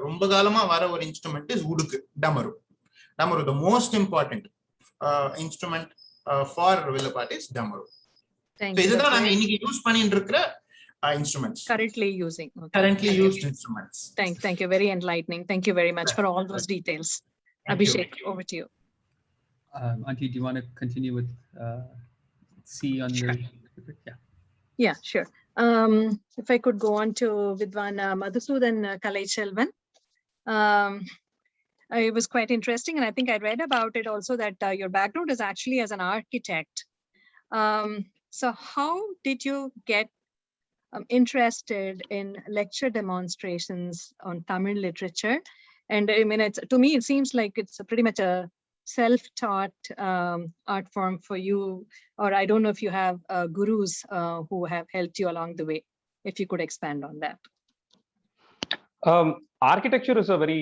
ரொம்ப காலமா வர ஒரு instrument is udukku, damaru. The most important instrument for Villupattu is damaru. So இதெல்லாம் நாங்க இன்னைக்கு use பண்ணிட்டு இருக்கிற instruments. Currently using. Okay. Currently used instruments. Thank you. Very enlightening. Thank you very much for all those details. Abhishek, over to you. Auntie, do you want to continue with C on your? Yeah, sure. If I could go on to Vidwan Madhusudan Kalaichelvan. It was quite interesting, and I think I read about it also that your background is actually as an architect. So how did you get interested in lecture demonstrations on Tamil literature? And I mean, to me, it seems like it's pretty much a self-taught art form for you, or I don't know if you have gurus who have helped you along the way. If you could expand on that. Architecture is a very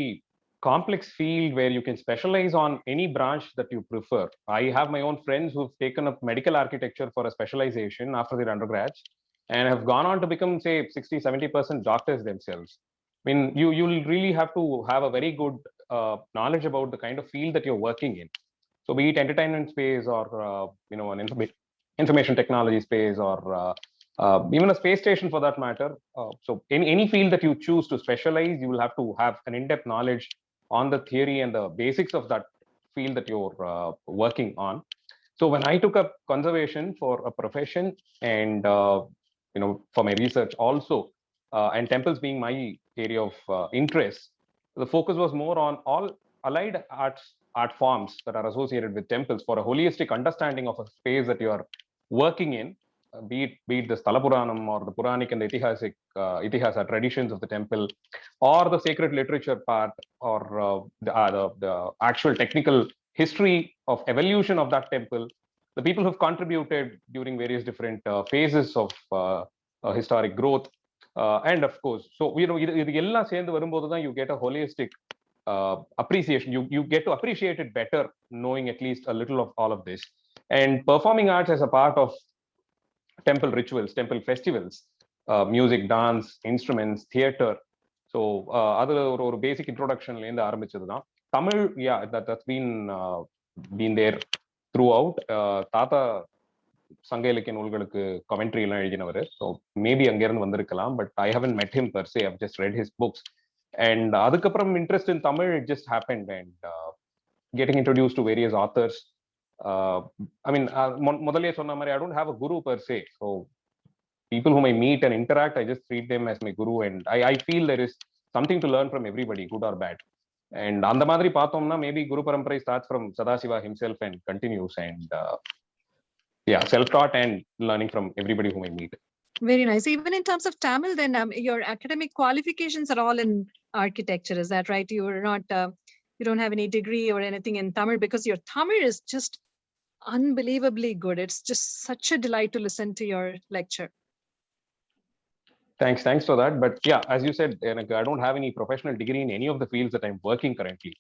complex field where you can specialize on any branch that you prefer. I have my own friends who've taken up medical architecture for a specialization after their undergrads and have gone on to become, say, 60-70% doctors themselves. I mean, you'll really have to have a very good knowledge about the kind of field that you're working in. So be it entertainment space or an information technology space, or even a space station for that matter. So any field that you choose to specialize, you will have to have an in-depth knowledge on the theory and the basics of that field that you're working on. So when I took up conservation for a profession, and for my research also, and temples being my area of interest, the focus was more on all allied art forms that are associated with temples for a holistic understanding of a space that you are working in, be it the Sthala Puranam or the Puranic and the Itihasa traditions of the temple, or the sacred literature part, or the actual technical history of evolution of that temple, the people who've contributed during various different phases of historic growth, and of course, so இது எல்லாம் சேர்ந்து வரும்போது தான் you get a holistic appreciation. You get to appreciate it better, knowing at least a little of all of this. And performing arts as a part of temple rituals, temple festivals, music, dance, instruments, theater. So அதுல ஒரு basic introductionல இருந்து ஆரம்பிச்சதுதான். Tamil, yeah, that's been there throughout. Tata சங்க இலக்கிய நூல்களுக்கு commentary எல்லாம் எழுதினவர். So maybe அங்கேருந்து வந்திருக்கலாம், but I haven't met him per se. I've just read his books. And அதுக்கப்புறம் interest in Tamil, it just happened, and getting introduced to various authors. I mean, முதல்லயே சொன்ன மாதிரி I don't have a guru per se. So people whom I meet and interact, I just treat them as my guru, and I feel there is something to learn from everybody, good or bad. And அந்த மாதிரி பார்த்தோம்னா maybe Guru Paramparai starts from Sadasiva himself and continues, and yeah, self-taught and learning from everybody whom I meet. Very nice. Even in terms of Tamil, then your academic qualifications are all in architecture. Is that right? You are not, you don't have any degree or anything in Tamil, because your Tamil is just unbelievably good. It's just such a delight to listen to your lecture. Thanks for that. But yeah, as you said, I don't have any professional degree in any of the fields that I'm working currently.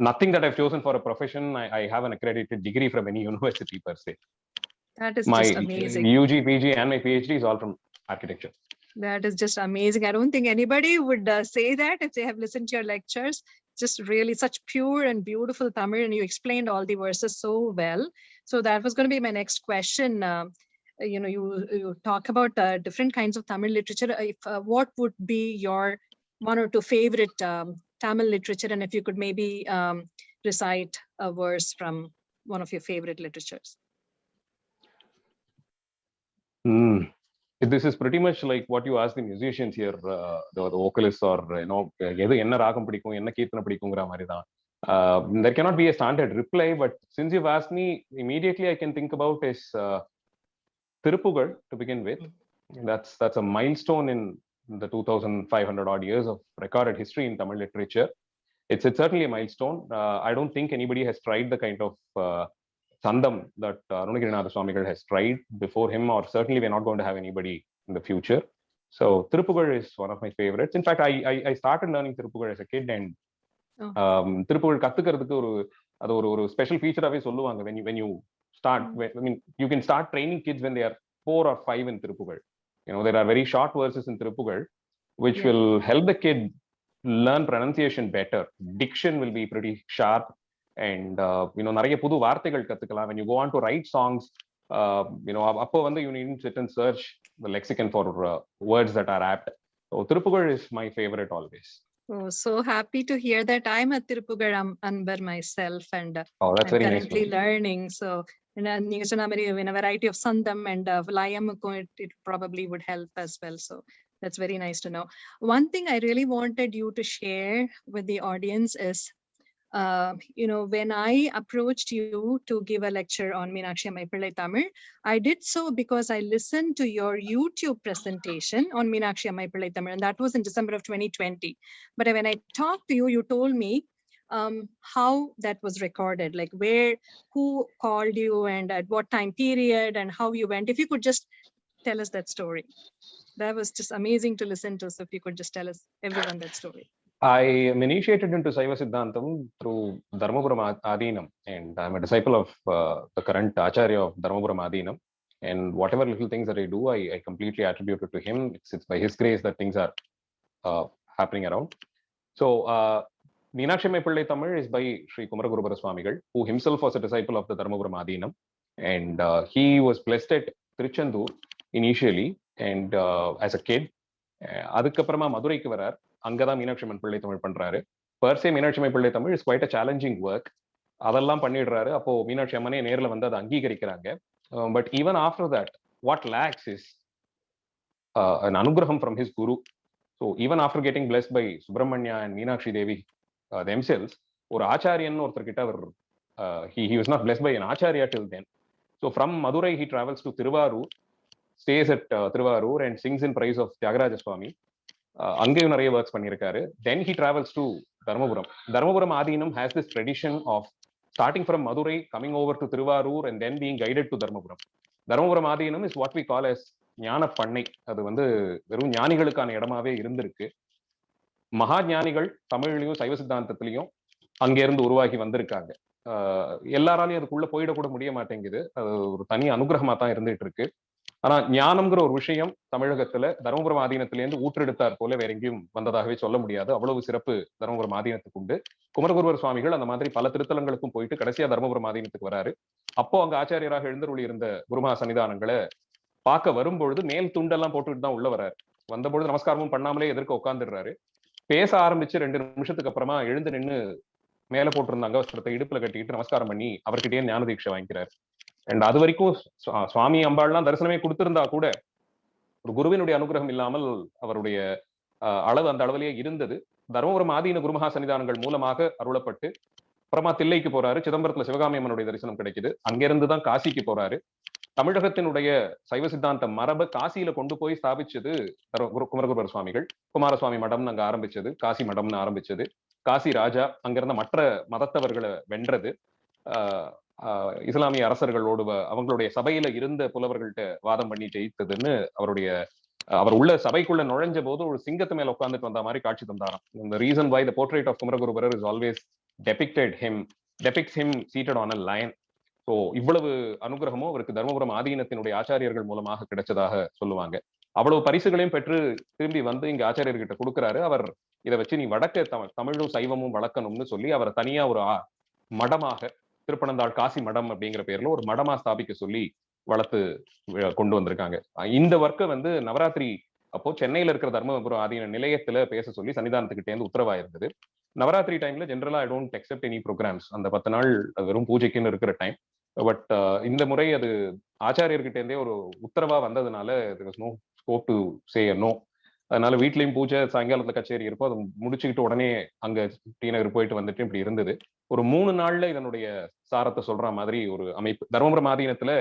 Nothing that I've chosen for a profession. I have an accredited degree from any university per se. That is My just amazing. UG, PG, and my PhD is all from architecture. That is just amazing. I don't think anybody would say that if they have listened to your lectures. Just really such pure and beautiful Tamil, and you explained all the verses so well. So that was going to be my next question. You know, you talk about different kinds of Tamil literature. If what would be your one or two favorite Tamil literature, and if you could maybe recite a verse from one of your favorite literatures. This is pretty much like what you ask the musicians here, the vocalists, or you know, எது என்ன ராகம் பிடிக்கும், என்ன கீர்த்தனை பிடிக்கும்ங்கற மாதிரி தான். There cannot be a standard reply, but since you've asked me, immediately I can think about is Tiruppugal to begin with. That's a milestone in the 2,500 odd years of recorded history in Tamil literature. It's certainly a milestone. I don't think anybody has tried the kind of Sandam that Arunagirinatha Swamigal has tried before him, or certainly we're not going to have anybody in the future. So Tiruppugal is one of my favorites. In fact, I started learning Tiruppugal as a kid, and Tiruppugal கத்துக்கிறதுக்கு ஒரு special feature ஆவே சொல்லுவாங்க. When you start, I mean, you can start training kids when they are 4 or 5 in Tiruppugal. You know, there are very short verses in Tiruppugal which will help the kid learn pronunciation better. Diction will be pretty sharp, and you know, நிறைய புது வார்த்தைகள் கத்துக்கலாம். When you go on to write songs, you know, அப்போ வந்து you need to sit and search the lexicon for words that are apt. So Tiruppugal is my favorite always. Oh, so happy to hear that. I'm a Tiruppugal Anbar myself, and oh, that's I'm very currently nice. learning. So in a variety of Sandam and Layam, it probably would help as well. So that's very nice to know. One thing I really wanted you to share with the audience is, you know, when I approached you to give a lecture on Meenakshi Amma Pillai Tamil, I did so because I listened to your YouTube presentation on Meenakshi Amma Pillai Tamil, and that was in December of 2020. But when I talked to you, you told me how that was recorded, like who called you and at what time period and how you went. If you could just tell us that story. That was just amazing to listen to. So if you could just tell us, everyone, that story. I am initiated into Saiva Siddhantam through Dharmapuram Adinam, and I'm a disciple of the current Acharya of Dharmapuram Adinam. And whatever little things that I do, I completely attribute it to him. It's by his grace that things are happening around. So Meenakshi Amma Pillai Tamil is by Sri Kumaragurubara Swamigal, who himself was a disciple of the Dharmapuram Adinam. And he was blessed at Tiruchendur initially, and as a kid. அதுக்கப்புறமா மதுரைக்கு வரார். அங்கதான் மீனாட்சி அம்மன் பிள்ளை தமிழ் பண்றாரு. Per se Meenakshi Amman Pillai Tamil is quite a challenging work. அதெல்லாம் பண்ணிடுறாரு. அப்போ மீனாட்சி அம்மனே நேர்ல வந்து அதை அங்கீகரிக்கிறாங்க. But even after that, what lacks is an anugraham from his guru. So even after getting blessed by Subramanya and Meenakshi Devi themselves, ஒரு ஆச்சாரியன் ஒருத்தர்கிட்ட அவர் he was not blessed by an acharya till then. So from Madurai he travels to Tiruvarur, stays at Tiruvarur and sings in praise of Tyagaraja Swami. அங்கேயும் நிறைய works பண்ணியிருக்காரு. Then he travels to Dharmapuram. Dharmapuram Adinam has this tradition of starting from Madurai, coming over to Tiruvarur, and then being guided to Dharmapuram. Dharmapuram Adinam is what we call as ஞான பண்ணை. அது வந்து வெறும் ஞானிகளுக்கான இடமாவே இருந்திருக்கு. மகா ஞானிகள் தமிழ்லையும் சைவ சித்தாந்தத்திலையும் அங்கிருந்து உருவாகி வந்திருக்காங்க. எல்லாராலையும் அதுக்குள்ள போயிடக்கூட முடிய மாட்டேங்குது. அது ஒரு தனி அனுகிரகமா தான் இருந்துட்டு இருக்கு. ஆனா ஞானம்ங்கிற ஒரு விஷயம் தமிழகத்துல தருமபுரம் ஆதீனத்திலேருந்து ஊற்றெடுத்தார் போல வேற எங்கேயும் வந்ததாகவே சொல்ல முடியாது. அவ்வளவு சிறப்பு தருமபுரம் ஆதீனத்துக்கு உண்டு. குமரகுருவர் சுவாமிகள் அந்த மாதிரி பல திருத்தலங்களுக்கும் போயிட்டு கடைசியா தருமபுரம் ஆதீனத்துக்கு வராரு. அப்போ அங்க ஆச்சாரியராக எழுந்தருளி இருந்த குருமகா சன்னிதானங்களை பார்க்க வரும்பொழுது மேல் துண்டெல்லாம் போட்டுட்டு தான் உள்ள வராரு. வந்தபொழுது நமஸ்காரமும் பண்ணாமலே எதிர்க்க உட்கார்ந்துடுறாரு. பேச ஆரம்பிச்சு 2 நிமிஷத்துக்கு அப்புறமா எழுந்து நின்று மேல போட்டிருந்த அங்கவஸ்திரத்தை இடுப்புல கட்டிக்கிட்டு நமஸ்காரம் பண்ணி அவர்கிட்டயே ஞான தீட்சை வாங்கிக்கிறார். அண்ட் அது வரைக்கும் சுவாமி அம்பாள்லாம் தரிசனமே கொடுத்திருந்தா கூட ஒரு குருவினுடைய அனுகிரகம் இல்லாமல் அவருடைய அளவு அந்த அளவிலேயே இருந்தது. தருமபுரம் ஆதீன குருமகா சன்னிதானங்கள் மூலமாக அருளப்பட்டு அப்புறமா தில்லைக்கு போறாரு. சிதம்பரத்துல சிவகாமி அம்மனுடைய தரிசனம் கிடைக்குது. அங்கிருந்து தான் காசிக்கு போறாரு. தமிழகத்தினுடைய சைவ சித்தாந்த மரபை காசியில கொண்டு போய் ஸ்தாபிச்சது குமரகுருவர் சுவாமிகள். குமாரசுவாமி மடம்னு அங்க ஆரம்பிச்சது, காசி மடம்னு ஆரம்பிச்சது. காசி ராஜா அங்கிருந்த மற்ற மதத்தவர்களை வென்றது. இஸ்லாமிய அரசர்களோடு அவங்களுடைய சபையில இருந்த புலவர்கள்ட்ட வாதம் பண்ணி ஜெயித்ததுன்னு அவர் உள்ள சபைக்குள்ள நுழைஞ்ச போது ஒரு சிங்கத்து மேல உட்கார்ந்துட்டு வந்த மாதிரி காட்சி தந்தாராம். The reason why the portrait of Kumaraguruvara is always depicts him seated on a lion. So இவ்வளவு அனுகிரகமும் அவருக்கு தருமபுரம் ஆதீனத்தினுடைய ஆச்சாரியர்கள் மூலமாக கிடைச்சதாக சொல்லுவாங்க. அவ்வளவு பரிசுகளையும் பெற்று திரும்பி வந்து இங்க ஆச்சாரியர்கிட்ட கொடுக்குறாரு. அவர் இதை வச்சு நீ வடக்க தமிழும் சைவமும் வளர்க்கணும்னு சொல்லி அவரை தனியா ஒரு மடமாக திருப்பனந்தாள் காசி மடம் அப்படிங்கிற பேர்ல ஒரு மடமா ஸ்தாபிக்க சொல்லி வளர்த்து கொண்டு வந்திருக்காங்க. இந்த ஒர்க்கை வந்து நவராத்திரி அப்போ சென்னையில இருக்கிற தர்மபுரம் ஆதீன நிலையத்துல பேச சொல்லி சன்னிதானத்துக்கிட்டே இருந்து உத்தரவா இருந்தது. நவராத்திரி டைம்ல ஜென்ரலா I don't accept any programmes. அந்த 10 நாள் வெறும் பூஜைக்குன்னு இருக்கிற டைம். பட் இந்த முறை அது ஆச்சாரியர்கிட்ட இருந்தே ஒரு உத்தரவா வந்ததுனால no scope to say no. அதனால வீட்லயும் பூஜை, சாயங்காலத்துல கச்சேரி இருக்கும். அதை முடிச்சுக்கிட்டு உடனே அங்க டி நகர் போயிட்டு வந்துட்டு இப்படி இருந்தது. ஒரு 3 நாள்ல இதனுடைய சாரத்தை சொல்ற மாதிரி ஒரு அமைப்பு. தருமபுரம் ஆதீனத்துல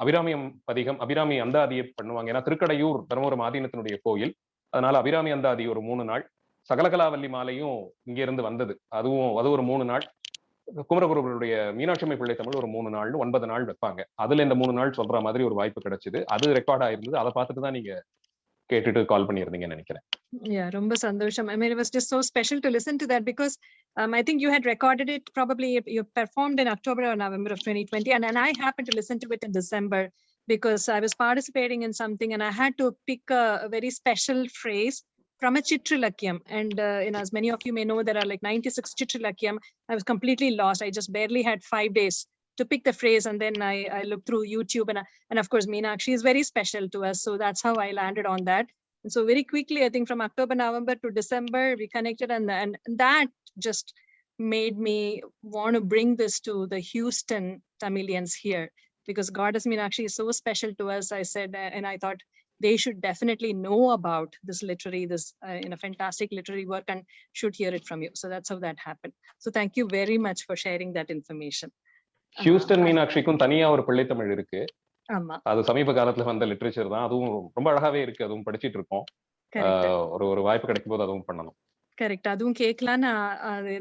அபிராமியம் பதிகம், அபிராமி அந்தாதியை பண்ணுவாங்க. ஏன்னா திருக்கடையூர் தருமபுரம் ஆதீனத்தினுடைய கோயில். அதனால அபிராமி அந்தாதி ஒரு 3 நாள், சகலகலாவல்லி மாலையும் இங்க இருந்து வந்தது, அது ஒரு 3 நாள், குமரகுருவருடைய மீனாட்சிமை பிள்ளை தமிழ் ஒரு 3 நாள்னு 9 நாள் வைப்பாங்க. அதுல இந்த 3 நாள் சொல்ற மாதிரி ஒரு வாய்ப்பு கிடைச்சது. அது ரெக்கார்ட் ஆயிருந்தது. அதை பார்த்துட்டு தான் நீங்க கேட்டுட்டு கால் பண்ணியிருந்தீங்கன்னு நினைக்கிறேன். Yeah, ரொம்ப சந்தோஷம். I mean, it was just so special to listen to that because I think you had recorded it, probably you performed in October or November of 2020, and I happened to listen to it in December because I was participating in something and I had to pick a very special phrase from a Chitrilakyam. And as many of you may know, there are like 96 Chitrilakyam. I was completely lost. I just barely had 5 days to pick the phrase, and then I looked through YouTube, and of course Meenakshi is very special to us, so that's how I landed on that. And so very quickly, I think from October, November to December, we connected, and that just made me want to bring this to the Houston Tamilians here, because Goddess Meenakshi is so special to us. I said, and I thought they should definitely know about this fantastic literary work and should hear it from you. So that's how that happened. So thank you very much for sharing that information. Houston மீனாட்சிக்கும் தனியா ஒரு பிள்ளை தமிழ் இருக்கு. அது சமீப காலத்துல வந்த literature தான். அதுவும் ரொம்ப அழகாவே இருக்கு. அதுவும் படிச்சிட்டு இருக்கோம். ஒரு வாய்ப்பு கிடைக்கும் போது அதுவும் பண்ணணும். கரெக்ட். அதுவும் கேட்கலான்னு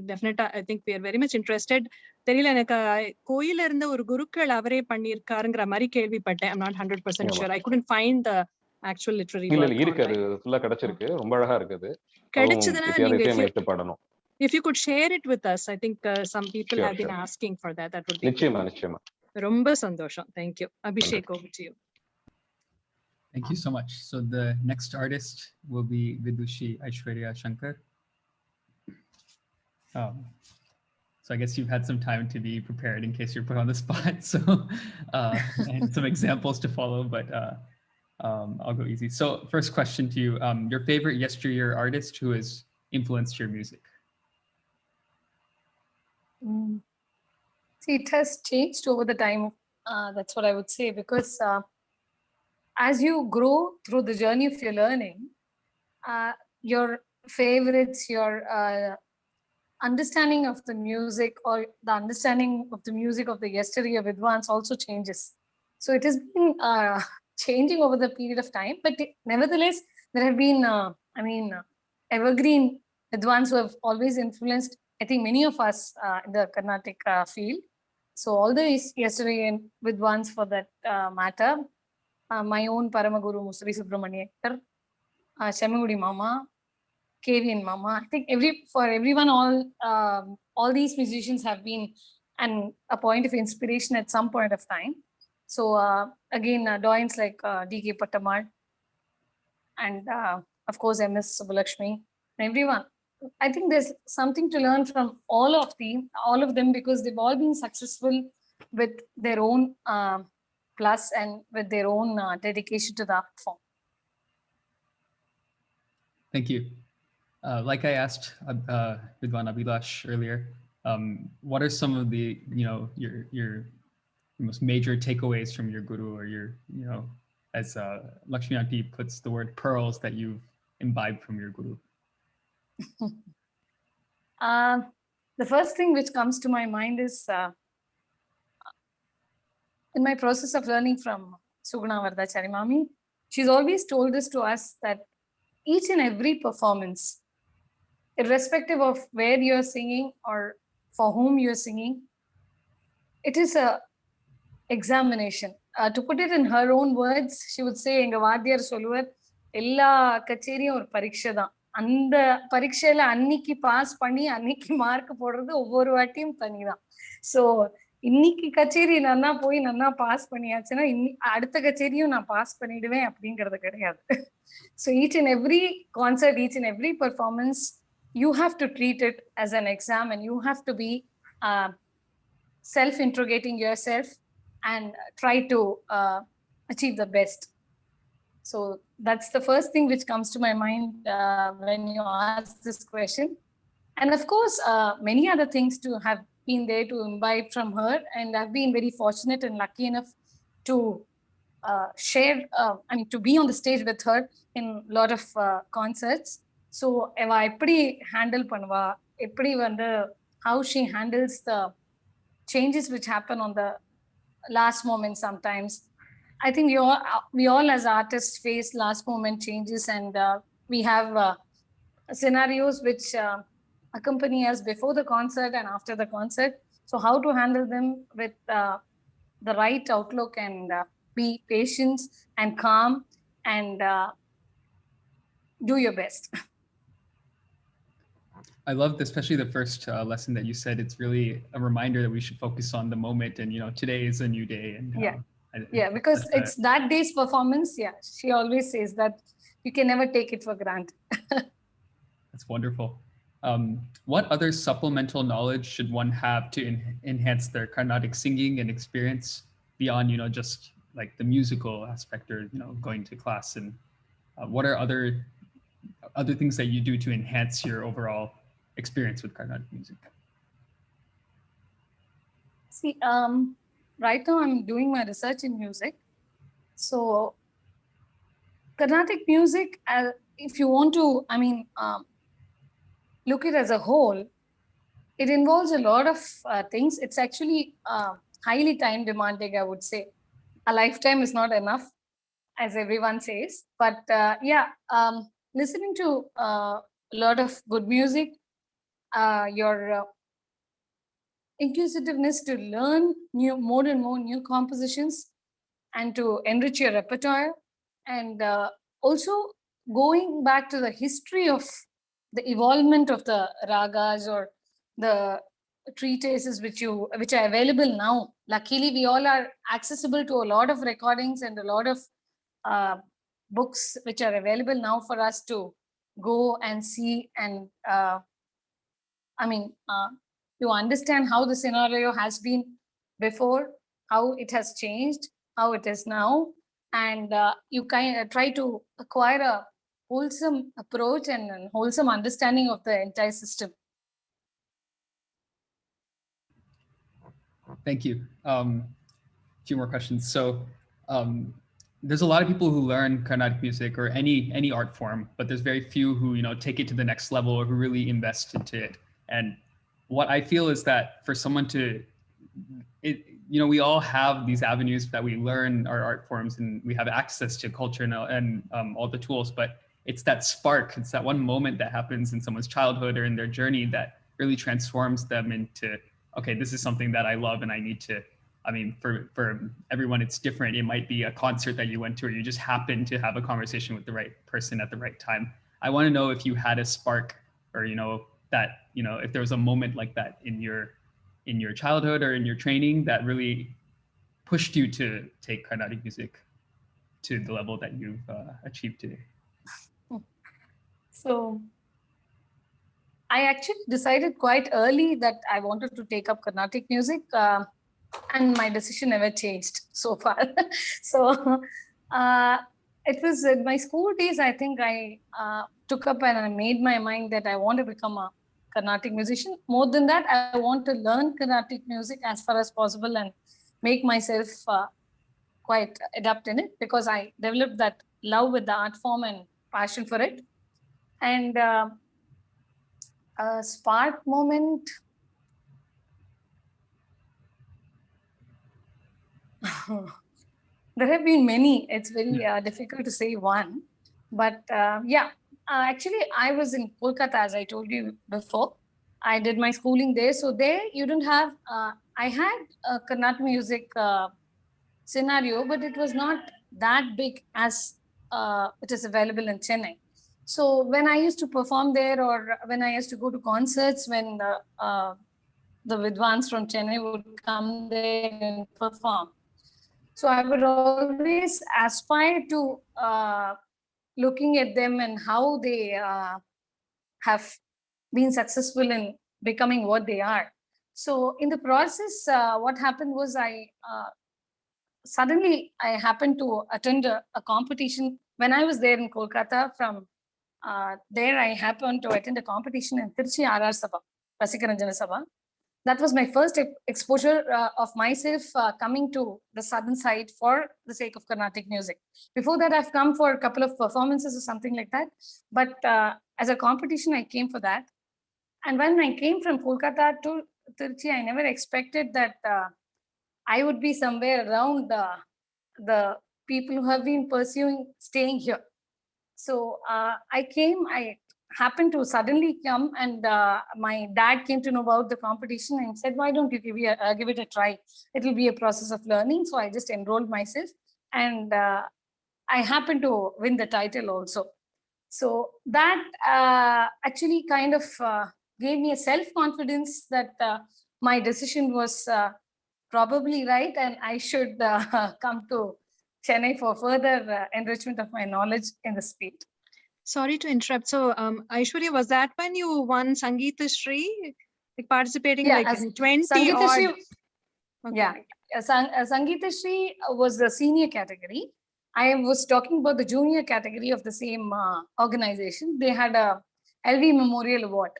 டெஃபினட்டா I think we are very much interested. தெரியல, எனக்கு கோயில இருந்த ஒரு குருக்கள் அவரே பண்ணியிருக்காருங்கிற மாதிரி கேள்விப்பட்டேன். I'm not 100% sure. I couldn't find the actual literary work. இல்ல இருக்கு, அது ஃபுல்லா கிடைச்சிருக்கு. ரொம்ப அழகா இருக்குது. கிடைச்சதுன்னா நீங்க பண்ணணும். If you could share it with us, I think some people have been asking for that. That would be நிச்சயமா. ரொம்ப சந்தோஷம். Thank you. Abhishek, over to you. Thank you so much. So the next artist will be Vidushi Aishwarya Shankar. So I guess you've had some time to be prepared in case you're put on the spot. So and some examples to follow, but I'll go easy. So first question to you, your favorite yesteryear artist who has influenced your music? See, it has changed over the time. That's what I would say, because as you grow through the journey of your learning, your favorites, your understanding of the music, or the understanding of the music of the yesteryear Vidwans also changes. So it has been changing over the period of time, but nevertheless, there have been, evergreen Vidwans who have always influenced, I think, many of us in the Carnatic field. So all the yesteryear Vidwans for that matter, my own Paramaguru Musri Subramaniakar, Shemagudi Mama, KVN Mama. I think for everyone, all these musicians have been a point of inspiration at some point of time. So again, doyens like D.K. Pattamal and of course MS Subbulakshmi, everyone. I think there's something to learn from all of them because they've all been successful with their own plus and with their own dedication to the art form. Thank you. Like I asked Vidwan Abhilash earlier, what are some of the, your most major takeaways from your guru, or your, as Lakshmi Aunty puts the word, pearls that you've imbibed from your guru? The first thing which comes to my mind is in my process of learning from Suguna Vardachari Mami, she's always told this to us that each and every performance, irrespective of where you're singing or for whom you're singing, it is a examination. To put it in her own words, she would say, "Enga vaadiyar solluvar, ella kacheriyum or pariksha dhaan. அந்த பரீட்சையில அன்னைக்கு pass பண்ணி அன்னைக்கு mark போடுறது ஒவ்வொரு வாட்டியும் தனிதான்." So இன்னைக்கு கச்சேரி நன்னா போய் நன்னா பாஸ் பண்ணியாச்சுன்னா அடுத்த கச்சேரியும் நான் பாஸ் பண்ணிடுவேன் அப்படிங்கிறது கிடையாது. So each and every concert, each and every performance, you have to treat it as an exam and you have to be self-interrogating yourself and try to achieve the best. So that's the first thing which comes to my mind when you ask this question. And of course, many other things to have been there to imbibe from her. And I've been very fortunate and lucky enough to share, to be on the stage with her in a lot of concerts. So eva eppadi handle pannuva, eppadi vanda, how she handles the changes which happen on the last moment sometimes. I think we all as artists face last moment changes, and we have scenarios which accompany us before the concert and after the concert. So how to handle them with the right outlook and be patient and calm and do your best. I loved especially the first lesson that you said. It's really a reminder that we should focus on the moment, and today is a new day. And because it's that day's performance. Yeah, she always says that you can never take it for granted. That's wonderful. What other supplemental knowledge should one have to enhance their Carnatic singing and experience beyond just like the musical aspect, or going to class? And what are other things that you do to enhance your overall experience with Carnatic music? See, right now I'm doing my research in music. So Carnatic music, if you want to, look at it as a whole, it involves a lot of things. It's actually highly time demanding, I would say. A lifetime is not enough, as everyone says. But listening to a lot of good music, your inquisitiveness to learn more and more new compositions and to enrich your repertoire, and also going back to the history of the evolvement of the ragas or the treatises which are available now. Luckily, we all are accessible to a lot of recordings and a lot of books which are available now for us to go and see and to understand how the scenario has been before, how it has changed, how it is now, and you kind of try to acquire a wholesome approach and a wholesome understanding of the entire system. Thank you. A few more questions. So there's a lot of people who learn Carnatic music or any art form, but there's very few who take it to the next level or who really invest into it. And what I feel is that for someone to, we all have these avenues that we learn our art forms, and we have access to culture and all the tools, but it's that spark, it's that one moment that happens in someone's childhood or in their journey that really transforms them into, okay, this is something that I love and I need to, for everyone, it's different. It might be a concert that you went to, or you just happened to have a conversation with the right person at the right time. I want to know if you had a spark, or, that, if there was a moment like that in your childhood or in your training that really pushed you to take Carnatic music to the level that you've achieved today? So I actually decided quite early that I wanted to take up Carnatic music, and my decision never changed so far. So it was in my school days, I think I took up and I made my mind that I want to become a Carnatic musician. More than that, I want to learn Carnatic music as far as possible and make myself quite adept in it, because I developed that love with the art form and passion for it. And a spark moment. There have been many. It's very difficult to say one. But actually, I was in Kolkata, as I told you before. I did my schooling there. So there you don't have, I had a Carnatic music scenario, but it was not that big as it is available in Chennai. So when I used to perform there, or when I used to go to concerts, when the Vidwans from Chennai would come there and perform, so I would always aspire to looking at them and how they have been successful in becoming what they are. So in the process, what happened was suddenly I happened to attend a competition when I was there in Kolkata. From there, I happened to attend a competition in Tiruchi RR Sabha, Rasikaranjana Sabha. That was my first exposure of myself coming to the southern side for the sake of Carnatic music. Before that, I've come for a couple of performances or something like that. But as a competition, I came for that. And when I came from Kolkata to Tiruchi, I never expected that I would be somewhere around the people who have been pursuing staying here. So I happened to suddenly come, and my dad came to know about the competition and said, why don't you give it a try? It will be a process of learning. So I just enrolled myself, and I happened to win the title also. So that actually kind of gave me a self-confidence that my decision was probably right, and I should come to Chennai for further enrichment of my knowledge in this field. Sorry to interrupt. So, Aishwarya, was that when you won Sangeeta Shri, like participating in 20 Sangeeta odd? Shri, Okay. yeah, Sangeeta Shri was the senior category. I was talking about the junior category of the same organization. They had a LV Memorial Award,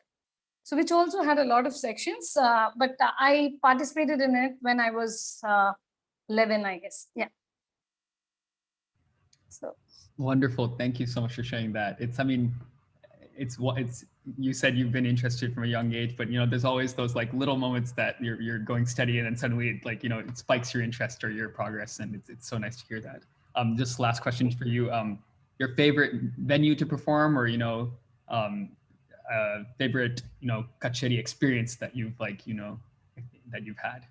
so which also had a lot of sections. But I participated in it when I was 11, I guess. Yeah. So. Wonderful. Thank you so much for sharing that. You said you've been interested from a young age, but there's always those like little moments that you're going steady, and then suddenly it spikes your interest or your progress, and it's so nice to hear that. Just last question for you. Your favorite venue to perform, or favorite kacheri experience that you've that you've had.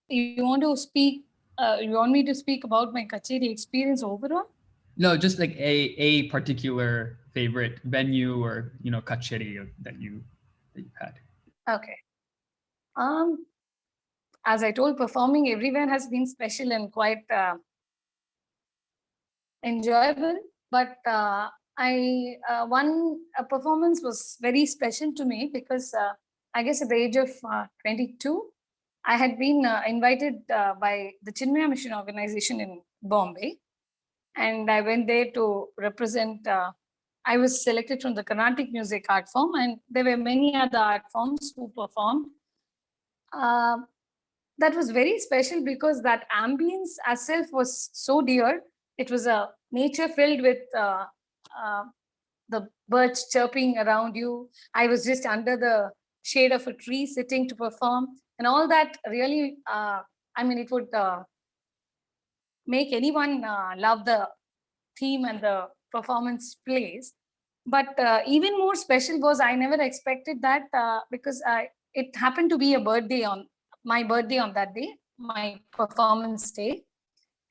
You want to speak? You want me to speak about my kacheri experience overall? No, just like a particular favorite venue or kacheri that you've had. Okay. As I told, performing everywhere has been special and quite enjoyable. But one performance was very special to me because I guess at the age of 22. I had been invited by the Chinmaya Mission organization in Bombay, and I went there to represent. I was selected from the Carnatic music art form, and there were many other art forms who performed. That was very special because that ambience itself was so dear. It was a nature filled with the birds chirping around you. I was just under the shade of a tree sitting to perform. And all that really, it would make anyone love the theme and the performance plays. But even more special was I never expected that because it happened to be my birthday on that day, my performance day.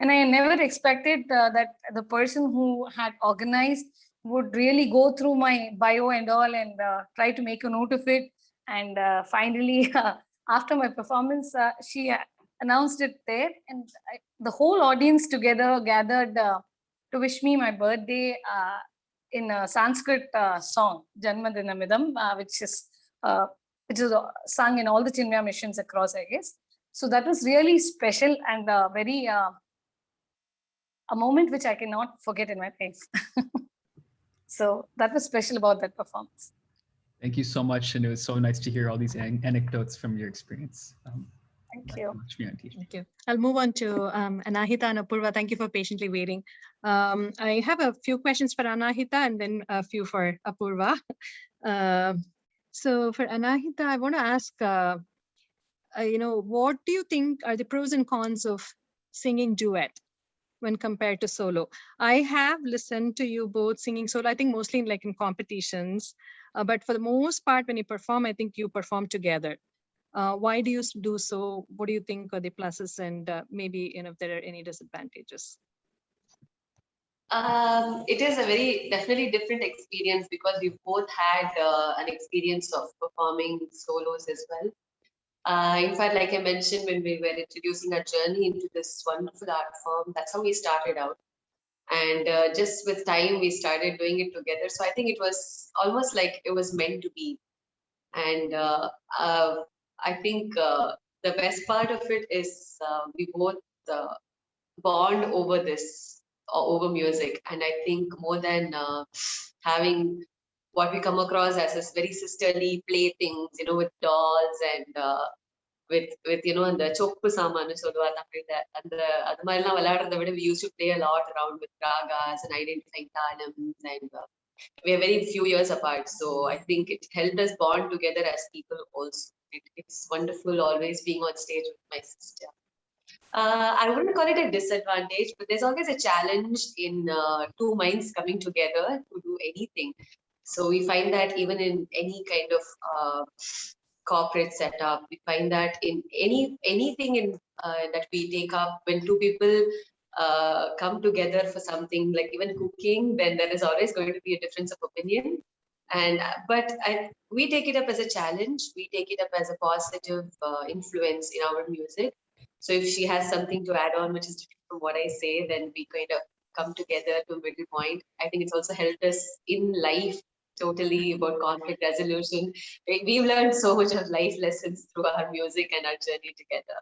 And I never expected that the person who had organized would really go through my bio and all and try to make a note of it. And finally, after my performance, she announced it there, and the whole audience together gathered to wish me my birthday in a Sanskrit song, Janmadinamidam, which is sung in all the Chinmaya missions across, I guess. So that was really special and very a moment which I cannot forget in my life. So that was special about that performance. Thank you so much. And it was so nice to hear all these anecdotes from your experience. Thank you. Thank you. I'll move on to Anahita and Apurva. Thank you for patiently waiting. I have a few questions for Anahita and then a few for Apurva. So for Anahita, I want to ask, what do you think are the pros and cons of singing duet when compared to solo? I have listened to you both singing solo, I think mostly like in competitions, but for the most part, when you perform, I think you perform together. Why do you do so? What do you think are the pluses and maybe if there are any disadvantages? It is a very definitely different experience because we've both had an experience of performing solos as well. In fact, like I mentioned, when we were introducing our journey into this wonderful art form, that's how we started out. And just with time, we started doing it together. So I think it was almost like it was meant to be. And I think the best part of it is we both bond over this, over music. And I think more than having what we come across as this very sisterly playthings, with dolls and with the chokku samanu solluva Tamil, we used to play a lot around with ragas and identifying talams, and we are very few years apart, so I think it helped us bond together as people also. It's wonderful always being on stage with my sister. I wouldn't call it a disadvantage, but there's always a challenge in two minds coming together to do anything. So we find that even in any kind of corporate setup, we find that in anything in that we take up, when two people come together for something like even cooking, then there is always going to be a difference of opinion. And but we take it up as a challenge. We take it up as a positive influence in our music. So if she has something to add on which is different from what I say, then we kind of come together to a middle point. I think it's also helped us in life totally about conflict resolution. We've learned so much of life lessons through our music and our journey together.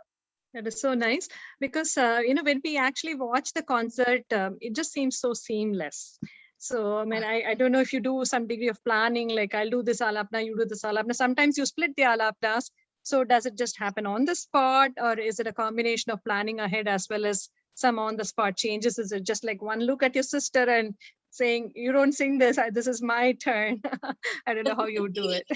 That is so nice because, when we actually watch the concert, it just seems so seamless. So, I mean, I don't know if you do some degree of planning, like I'll do this alapna, you do this alapna. Sometimes you split the alapnas. So does it just happen on the spot, or is it a combination of planning ahead as well as some on the spot changes? Is it just like one look at your sister and saying, you don't sing this, this is my turn? I don't know how you do it.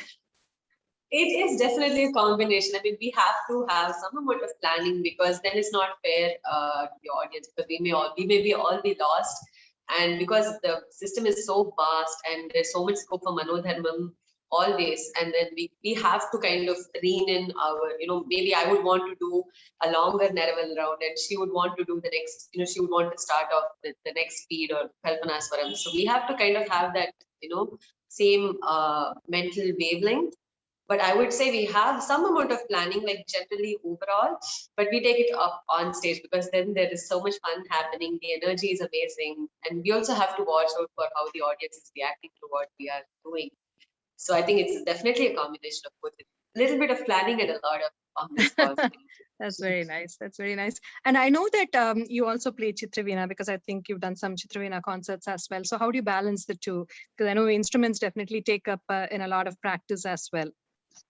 It is definitely a combination. I mean, we have to have some amount of planning because then it's not fair to the audience, because we may all be lost. And because the system is so vast and there's so much scope for Manodharmam always, and then we have to kind of rein in our, maybe I would want to do a longer Neraval round and she would want to do the next, she would want to start off with the next speed or Kalpanaswaram. So we have to kind of have that, same mental wavelength. But I would say we have some amount of planning, like generally overall, but we take it up on stage because then there is so much fun happening. The energy is amazing. And we also have to watch out for how the audience is reacting to what we are doing. So I think it's definitely a combination of both. A little bit of planning and a lot of on the spot. That's very nice. That's very nice. And I know that you also play Chitraveena, because I think you've done some Chitraveena concerts as well. So how do you balance the two? Because I know instruments definitely take up in a lot of practice as well.